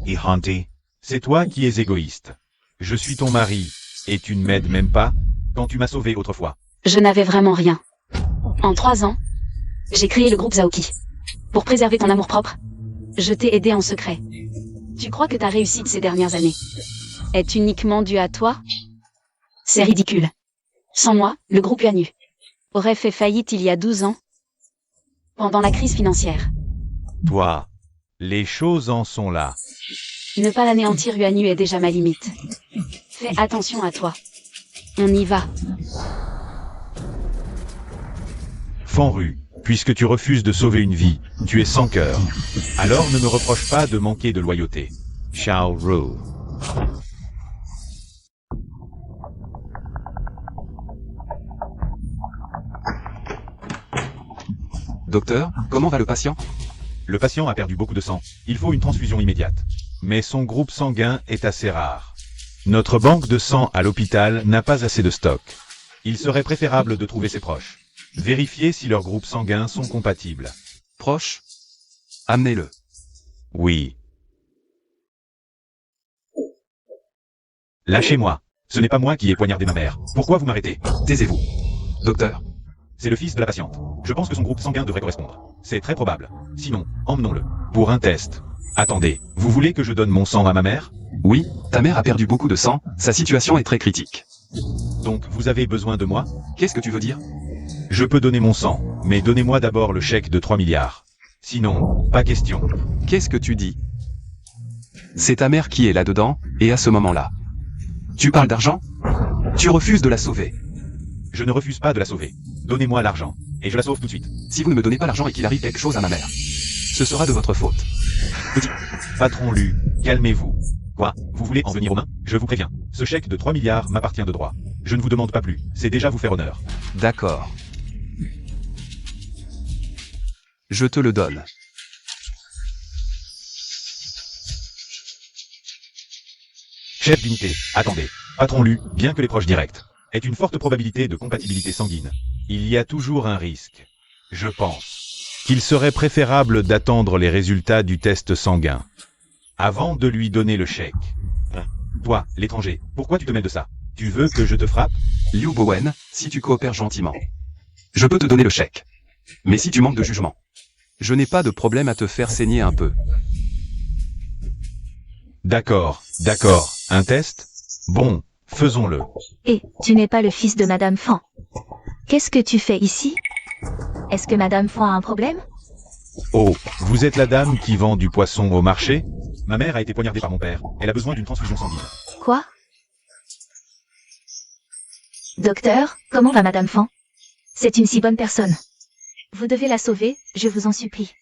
Éhonté, c'est toi qui es égoïste. Je suis ton mari, et tu ne m'aides même pas, quand tu m'as sauvé autrefois. Je n'avais vraiment rien. En 3 ans, j'ai créé le groupe Zaoki. Pour préserver ton amour-propre, je t'ai aidé en secret. Tu crois que ta réussite ces dernières années est uniquement due à toi? C'est ridicule. Sans moi, le groupe Yuanyu aurait fait faillite il y a 12 ans, pendant la crise financière. Toi, les choses en sont là. Ne pas l'anéantir Yuanyu est déjà ma limite. Fais attention à toi. On y va. Fanru, puisque tu refuses de sauver une vie, tu es sans cœur. Alors ne me reproche pas de manquer de loyauté. Xiao Ru. Docteur, comment va le patient? Le patient a perdu beaucoup de sang. Il faut une transfusion immédiate. Mais son groupe sanguin est assez rare. Notre banque de sang à l'hôpital n'a pas assez de stock. Il serait préférable de trouver ses proches. Vérifier si leurs groupes sanguins sont compatibles. Proche? Amenez-le. Oui. Lâchez-moi. Ce n'est pas moi qui ai poignardé ma mère. Pourquoi vous m'arrêtez? Taisez-vous. Docteur, C'est le fils de la patiente. Je pense que son groupe sanguin devrait correspondre. C'est très probable. Sinon, emmenons-le. Pour un test. Attendez, vous voulez que je donne mon sang à ma mère? oui, ta mère a perdu beaucoup de sang, sa situation est très critique. Donc vous avez besoin de moi? Qu'est-ce que tu veux dire? Je peux donner mon sang, mais donnez-moi d'abord le chèque de 3 milliards. Sinon, pas question. Qu'est-ce que tu dis? C'est ta mère qui est là-dedans, et à ce moment-là. Tu parles d'argent? Tu refuses de la sauver. Je ne refuse pas de la sauver. Donnez-moi l'argent, et je la sauve tout de suite. Si vous ne me donnez pas l'argent et qu'il arrive quelque chose à ma mère, ce sera de votre faute. Petit, Patron Lu, calmez-vous. Quoi? Vous voulez en venir aux mains? Je vous préviens. Ce chèque de 3 milliards m'appartient de droit. Je ne vous demande pas plus. C'est déjà vous faire honneur. d'accord. Je te le donne. Chef d'unité, attendez. Patron Lu, bien que les proches directs aient une forte probabilité de compatibilité sanguine, il y a toujours un risque. Je pense qu'il serait préférable d'attendre les résultats du test sanguin avant de lui donner le chèque. Toi, l'étranger, pourquoi tu te mêles de ça? Tu veux que je te frappe? Liu Bowen, si tu coopères gentiment, je peux te donner le chèque. Mais si tu manques de jugement, je n'ai pas de problème à te faire saigner un peu. D'accord, d'accord. Un test? Bon, faisons-le. Et, tu n'es pas le fils de Madame Fan. Qu'est-ce que tu fais ici? Est-ce que Madame Fan a un problème? Oh, vous êtes la dame qui vend du poisson au marché? Ma mère a été poignardée par mon père. Elle a besoin d'une transfusion sanguine. Quoi? Docteur, comment va Madame Fan? C'est une si bonne personne. Vous devez la sauver, je vous en supplie.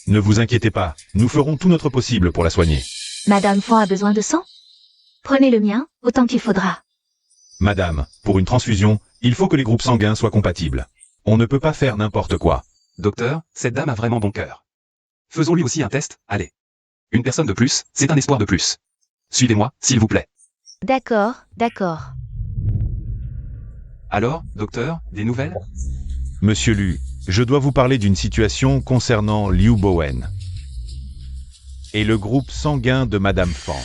Ne vous inquiétez pas, nous ferons tout notre possible pour la soigner. Madame Fan a besoin de sang? Prenez le mien, autant qu'il faudra. Madame, pour une transfusion, il faut que les groupes sanguins soient compatibles. On ne peut pas faire n'importe quoi. Docteur, cette dame a vraiment bon cœur. Faisons-lui aussi un test, allez. Une personne de plus, c'est un espoir de plus. Suivez-moi, s'il vous plaît. D'accord, d'accord. Alors, docteur, des nouvelles? Monsieur Lu, je dois vous parler d'une situation concernant Liu Bowen et le groupe sanguin de Madame Fan.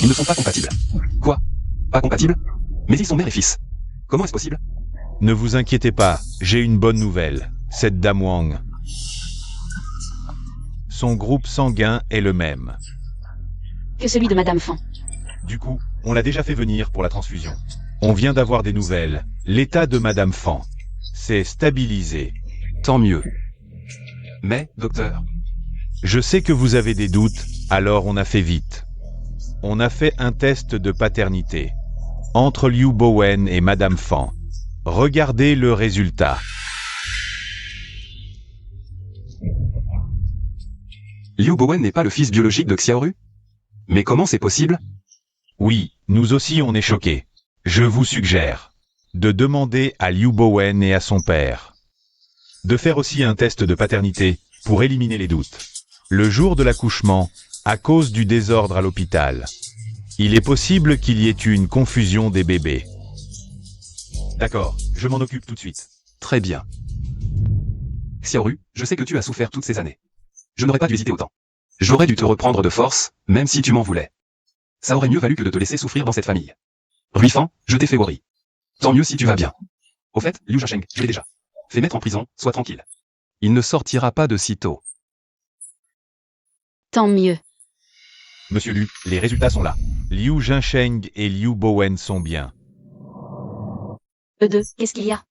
Ils ne sont pas compatibles. Quoi? Pas compatibles? Mais ils sont mère et fils. Comment est-ce possible? Ne vous inquiétez pas, j'ai une bonne nouvelle. Cette dame Wang, son groupe sanguin est le même. Que celui de Madame Fan. Du coup, on l'a déjà fait venir pour la transfusion. On vient d'avoir des nouvelles. L'état de Madame Fan s'est stabilisé. Tant mieux. Mais, docteur, Je sais que vous avez des doutes, alors on a fait vite. On a fait un test de paternité entre Liu Bowen et Madame Fan. Regardez le résultat. Liu Bowen n'est pas le fils biologique de Xiaoru? Mais comment c'est possible? Oui, nous aussi on est choqués. Je vous suggère de demander à Liu Bowen et à son père de faire aussi un test de paternité pour éliminer les doutes. Le jour de l'accouchement, à cause du désordre à l'hôpital, il est possible qu'il y ait eu une confusion des bébés. D'accord, je m'en occupe tout de suite. Très bien. Xiaoru, je sais que tu as souffert toutes ces années. Je n'aurais pas dû hésiter autant. J'aurais dû te reprendre de force, même si tu m'en voulais. Ça aurait mieux valu que de te laisser souffrir dans cette famille. Ruifan, je t'ai fait worry. Tant mieux si tu vas bien. Au fait, Liu Zhasheng, je l'ai déjà fait mettre en prison, sois tranquille. Il ne sortira pas de sitôt. Tant mieux. Monsieur Liu, les résultats sont là. Liu Zhasheng et Liu Bowen sont bien. Eux deux, qu'est-ce qu'il y a?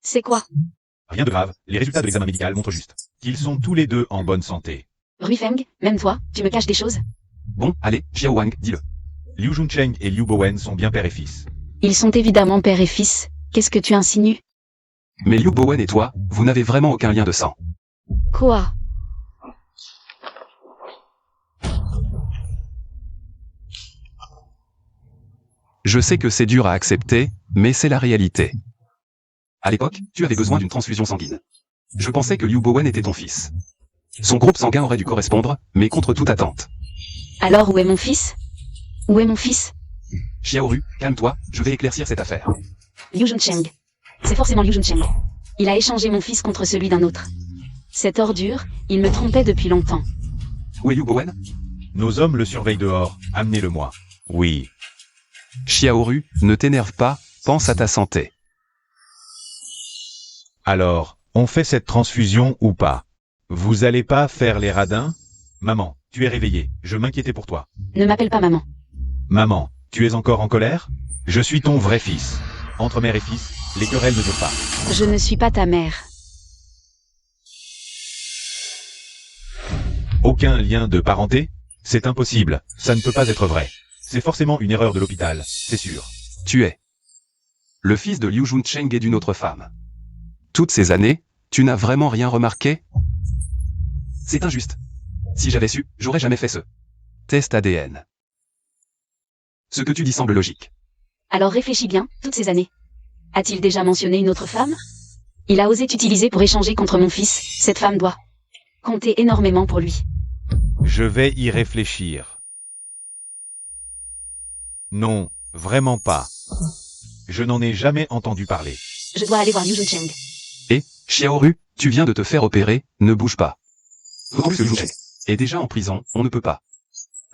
C'est quoi? Rien de grave, les résultats de l'examen médical montrent juste qu'ils sont tous les deux en bonne santé. Ruifeng, même toi, tu me caches des choses? Bon, allez, Xiao Wang, dis-le. Liu Juncheng et Liu Bowen sont bien père et fils. Ils sont évidemment père et fils. Qu'est-ce que tu insinues? Mais Liu Bowen et toi, vous n'avez vraiment aucun lien de sang. Quoi? Je sais que c'est dur à accepter, mais c'est la réalité. À l'époque, tu avais besoin d'une transfusion sanguine. Je pensais que Liu Bowen était ton fils. Son groupe sanguin aurait dû correspondre, mais contre toute attente. Alors où est mon fils? Où est mon fils? Xiaoru, calme-toi, je vais éclaircir cette affaire. Liu Juncheng. C'est forcément Liu Juncheng. Il a échangé mon fils contre celui d'un autre. Cette ordure, il me trompait depuis longtemps. Où est Liu Bowen? Nos hommes le surveillent dehors, amenez-le-moi. Oui. Xiaoru, ne t'énerve pas, pense à ta santé. Alors, on fait cette transfusion ou pas? Vous allez pas faire les radins? Maman, tu es réveillée, je m'inquiétais pour toi. Ne m'appelle pas maman. Maman, tu es encore en colère? Je suis ton vrai fils. Entre mère et fils, les querelles ne durent pas. Je ne suis pas ta mère. Aucun lien de parenté? C'est impossible, ça ne peut pas être vrai. C'est forcément une erreur de l'hôpital, c'est sûr. Tu es le fils de Liu Juncheng et d'une autre femme. Toutes ces années, tu n'as vraiment rien remarqué? C'est injuste. Si j'avais su, j'aurais jamais fait ce test ADN. Ce que tu dis semble logique. Alors réfléchis bien, toutes ces années. A-t-il déjà mentionné une autre femme? Il a osé t'utiliser pour échanger contre mon fils, cette femme doit compter énormément pour lui. Je vais y réfléchir. Non, vraiment pas. Je n'en ai jamais entendu parler. Je dois aller voir Liu Juncheng. Et, Xiaoru, tu viens de te faire opérer, ne bouge pas. En plus, Liu Juncheng est déjà en prison, on ne peut pas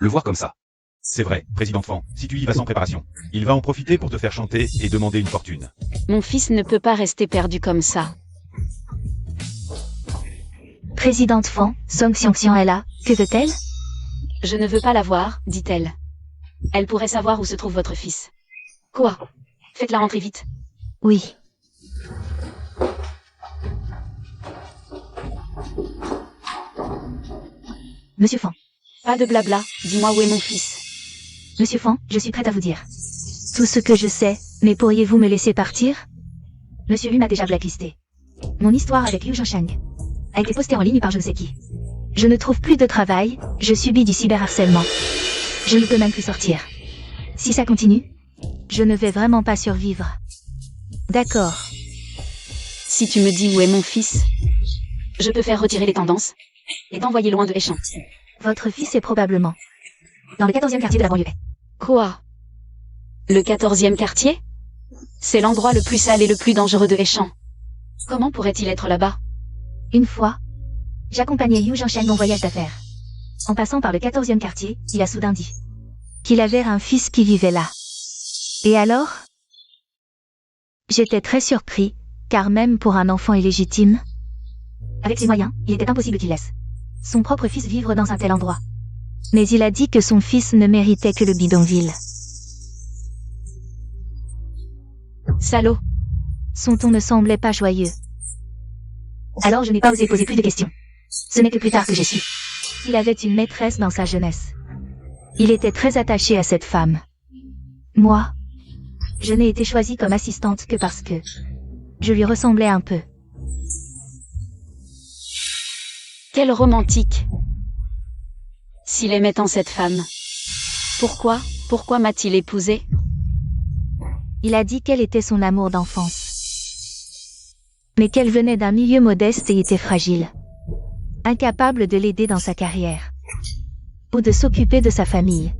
le voir comme ça. C'est vrai, président Fan, si tu y vas sans préparation, il va en profiter pour te faire chanter et demander une fortune. Mon fils ne peut pas rester perdu comme ça. Présidente Fan, Song Xiangxian est là, que veut-elle? Je ne veux pas la voir, dit-elle. Elle pourrait savoir où se trouve votre fils. Quoi? Faites-la rentrer vite. Oui. Monsieur Fan. Pas de blabla, dis-moi où est mon fils. Monsieur Fan, je suis prête à vous dire tout ce que je sais, mais pourriez-vous me laisser partir? Monsieur Lu m'a déjà blacklisté. Mon histoire avec Liu Zhasheng a été postée en ligne par je ne sais qui. Je ne trouve plus de travail, je subis du cyberharcèlement. Je ne peux même plus sortir. Si ça continue, je ne vais vraiment pas survivre. D'accord. Si tu me dis où est mon fils, je peux faire retirer les tendances et t'envoyer loin de Heichan. Votre fils est probablement dans le 14e quartier de la banlieue. Quoi? Le 14e quartier? C'est l'endroit le plus sale et le plus dangereux de Heichan. Comment pourrait-il être là-bas? Une fois, j'accompagnais Liu Zhasheng en voyage d'affaires. En passant par le 14e quartier, il a soudain dit qu'il avait un fils qui vivait là. Et alors? J'étais très surpris, car même pour un enfant illégitime, avec ses moyens, il était impossible qu'il laisse son propre fils vivre dans un tel endroit. Mais il a dit que son fils ne méritait que le bidonville. Salaud. Son ton ne semblait pas joyeux. Alors je n'ai pas osé poser plus de questions. Ce n'est que plus tard que j'ai su qu'il avait une maîtresse dans sa jeunesse. Il était très attaché à cette femme. Moi, je n'ai été choisie comme assistante que parce que je lui ressemblais un peu. Quel romantique. S'il aimait tant cette femme. Pourquoi m'a-t-il épousée? Il a dit qu'elle était son amour d'enfance. Mais qu'elle venait d'un milieu modeste et était fragile. Incapable de l'aider dans sa carrière. Ou de s'occuper de sa famille.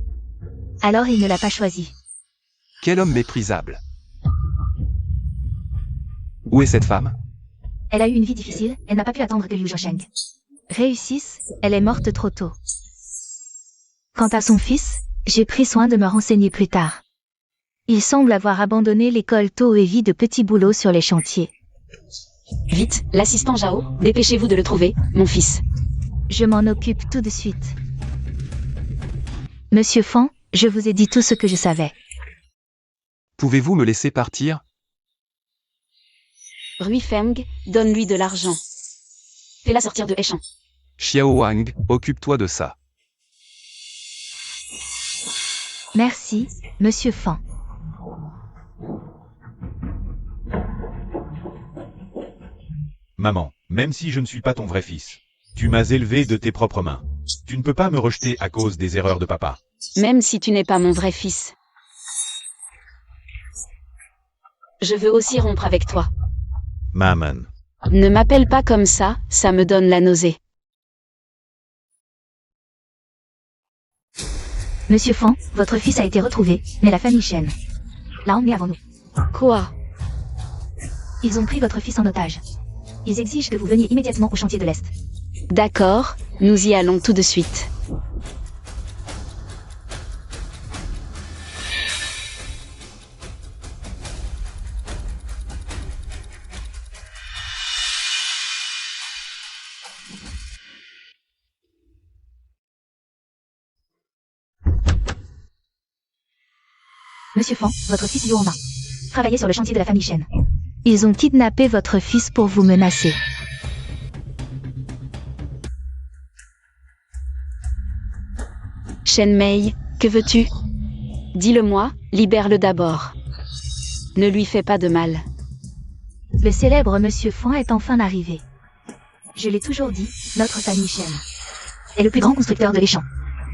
Alors il ne l'a pas choisie. Quel homme méprisable. Où est cette femme? Elle a eu une vie difficile, elle n'a pas pu attendre que Liu Zheng réussisse, elle est morte trop tôt. Quant à son fils, j'ai pris soin de me renseigner plus tard. Il semble avoir abandonné l'école tôt et vit de petits boulots sur les chantiers. Vite, l'assistant Zhao, dépêchez-vous de le trouver, mon fils. Je m'en occupe tout de suite. Monsieur Fan, je vous ai dit tout ce que je savais. Pouvez-vous me laisser partir? Rui Feng, donne-lui de l'argent. Fais-la sortir de Heichan. Xiao Wang, occupe-toi de ça. Merci, Monsieur Fan. Maman, même si je ne suis pas ton vrai fils, tu m'as élevé de tes propres mains. Tu ne peux pas me rejeter à cause des erreurs de papa. Même si tu n'es pas mon vrai fils. Je veux aussi rompre avec toi. Maman. Ne m'appelle pas comme ça me donne la nausée. Monsieur Fan, votre fils a été retrouvé, mais la famille Shen l'a emmené avant nous. Quoi? Ils ont pris votre fils en otage. Ils exigent que vous veniez immédiatement au chantier de l'Est. D'accord, nous y allons tout de suite. Monsieur Fan, votre fils Liu Hongma travaillait sur le chantier de la famille Shen. Ils ont kidnappé votre fils pour vous menacer. Shen Mei, que veux-tu? Dis-le-moi, libère-le d'abord. Ne lui fais pas de mal. Le célèbre Monsieur Fan est enfin arrivé. Je l'ai toujours dit, notre famille Shen est le plus grand constructeur de Heichan.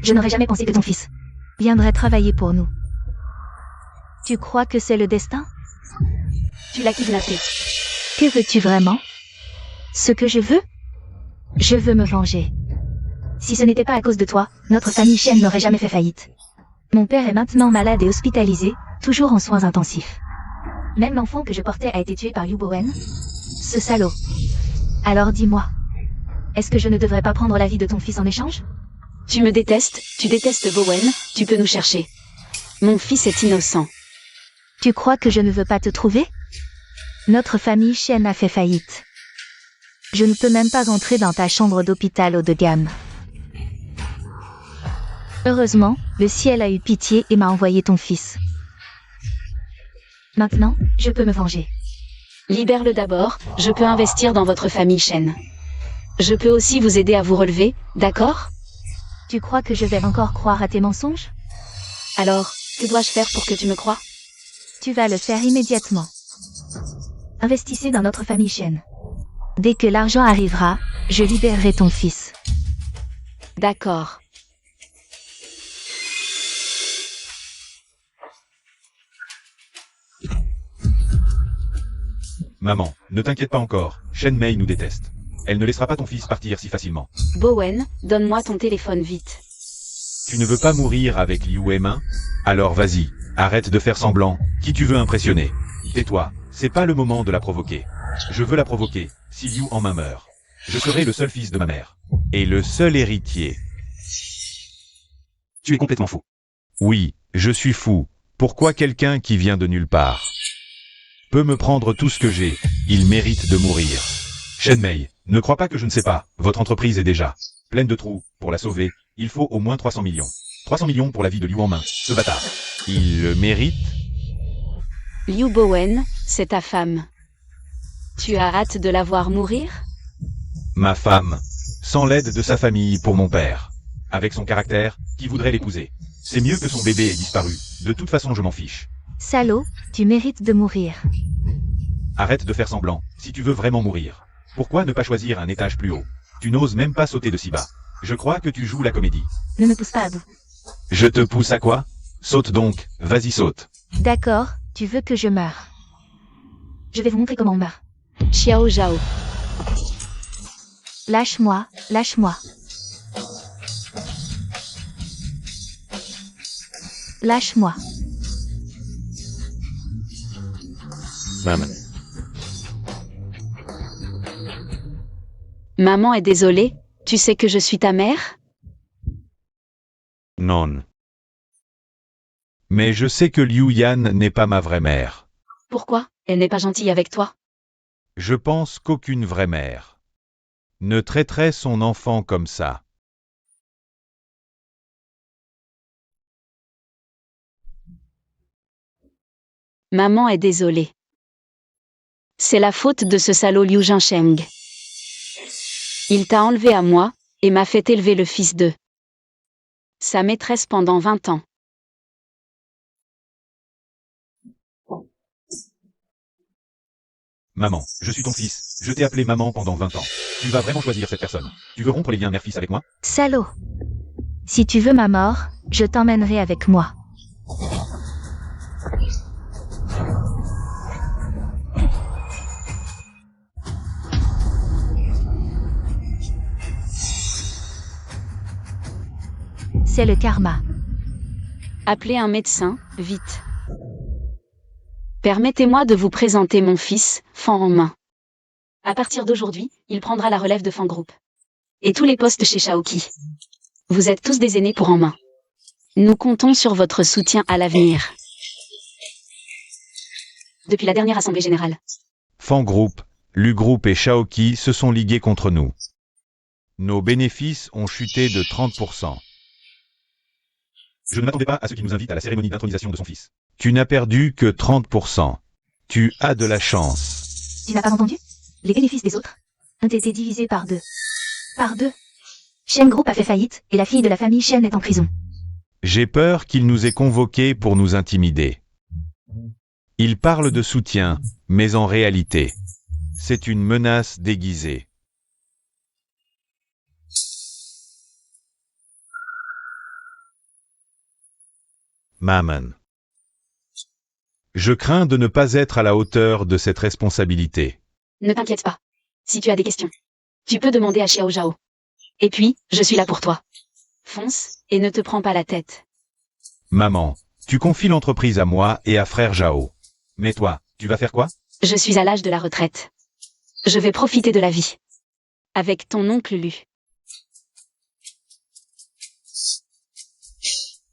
Je n'aurais jamais pensé que ton fils viendrait travailler pour nous. Tu crois que c'est le destin? Tu l'as kidnappé. Que veux-tu vraiment? Ce que je veux? Je veux me venger. Si ce n'était pas à cause de toi, notre famille Shen n'aurait jamais fait faillite. Mon père est maintenant malade et hospitalisé, toujours en soins intensifs. Même l'enfant que je portais a été tué par Liu Bowen. Ce salaud. Alors dis-moi, est-ce que je ne devrais pas prendre la vie de ton fils en échange? Tu me détestes, tu détestes Bowen, tu peux nous chercher. Mon fils est innocent. Tu crois que je ne veux pas te trouver? Notre famille Shen a fait faillite. Je ne peux même pas entrer dans ta chambre d'hôpital haut de gamme. Heureusement, le ciel a eu pitié et m'a envoyé ton fils. Maintenant, je peux me venger. Libère-le d'abord, je peux investir dans votre famille Shen. Je peux aussi vous aider à vous relever, d'accord? Tu crois que je vais encore croire à tes mensonges? Alors, que dois-je faire pour que tu me crois? Tu vas le faire immédiatement. Investissez dans notre famille Shen. Dès que l'argent arrivera, je libérerai ton fils. D'accord. Maman, ne t'inquiète pas encore, Shen Mei nous déteste. Elle ne laissera pas ton fils partir si facilement. Bowen, donne-moi ton téléphone vite. Tu ne veux pas mourir avec Liu Hongma? Alors vas-y, arrête de faire semblant, qui tu veux impressionner. Tais-toi, c'est pas le moment de la provoquer. Je veux la provoquer, si Liu Hongma meurt. Je serai le seul fils de ma mère. Et le seul héritier. Tu es complètement fou. Oui, je suis fou. Pourquoi quelqu'un qui vient de nulle part peut me prendre tout ce que j'ai? Il mérite de mourir. Shen Mei, ne crois pas que je ne sais pas, votre entreprise est déjà pleine de trous. Pour la sauver, il faut au moins 300 millions. 300 millions pour la vie de Liu Hongma, ce bâtard. Il le mérite? Liu Bowen, c'est ta femme. Tu as hâte de la voir mourir? Ma femme, sans l'aide de sa famille pour mon père. Avec son caractère, qui voudrait l'épouser? C'est mieux que son bébé ait disparu. De toute façon, je m'en fiche. Salaud, tu mérites de mourir. Arrête de faire semblant, si tu veux vraiment mourir. Pourquoi ne pas choisir un étage plus haut? Tu n'oses même pas sauter de si bas. Je crois que tu joues la comédie. Ne me pousse pas à bout. Je te pousse à quoi? Saute donc, vas-y saute. D'accord, tu veux que je meure. Je vais vous montrer comment on meurt. Xiao Zhao. Lâche-moi, lâche-moi. Lâche-moi. Maman. Maman est désolée, tu sais que je suis ta mère? Non. Mais je sais que Liu Yan n'est pas ma vraie mère. Pourquoi? Elle n'est pas gentille avec toi? Je pense qu'aucune vraie mère ne traiterait son enfant comme ça. Maman est désolée. C'est la faute de ce salaud Liu Jinsheng. Il t'a enlevé à moi, et m'a fait élever le fils de sa maîtresse pendant 20 ans. Maman, je suis ton fils. Je t'ai appelé maman pendant 20 ans. Tu vas vraiment choisir cette personne. Tu veux rompre les liens mère-fils avec moi? Salaud. Si tu veux ma mort, je t'emmènerai avec moi. C'est le karma. Appelez un médecin, vite. Permettez-moi de vous présenter mon fils, Fan en main. À partir d'aujourd'hui, il prendra la relève de Fan Group. Et tous les postes chez Shaoqi. Vous êtes tous des aînés pour en main. Nous comptons sur votre soutien à l'avenir. Depuis la dernière assemblée générale. Fan Group, Lu Group et Shaoqi se sont ligués contre nous. Nos bénéfices ont chuté de 30%. Je ne m'attendais pas à ce qu'il nous invite à la cérémonie d'intronisation de son fils. Tu n'as perdu que 30%. Tu as de la chance. Tu n'as pas entendu? Les bénéfices des autres ont été divisés par 2. Par 2. Shen Group a fait faillite, et la fille de la famille Shen est en prison. J'ai peur qu'il nous ait convoqués pour nous intimider. Il parle de soutien, mais en réalité, c'est une menace déguisée. Maman. Je crains de ne pas être à la hauteur de cette responsabilité. Ne t'inquiète pas. Si tu as des questions, tu peux demander à Xiao Zhao. Et puis, je suis là pour toi. Fonce, et ne te prends pas la tête. Maman, tu confies l'entreprise à moi et à frère Zhao. Mais toi, tu vas faire quoi? Je suis à l'âge de la retraite. Je vais profiter de la vie. Avec ton oncle Lu.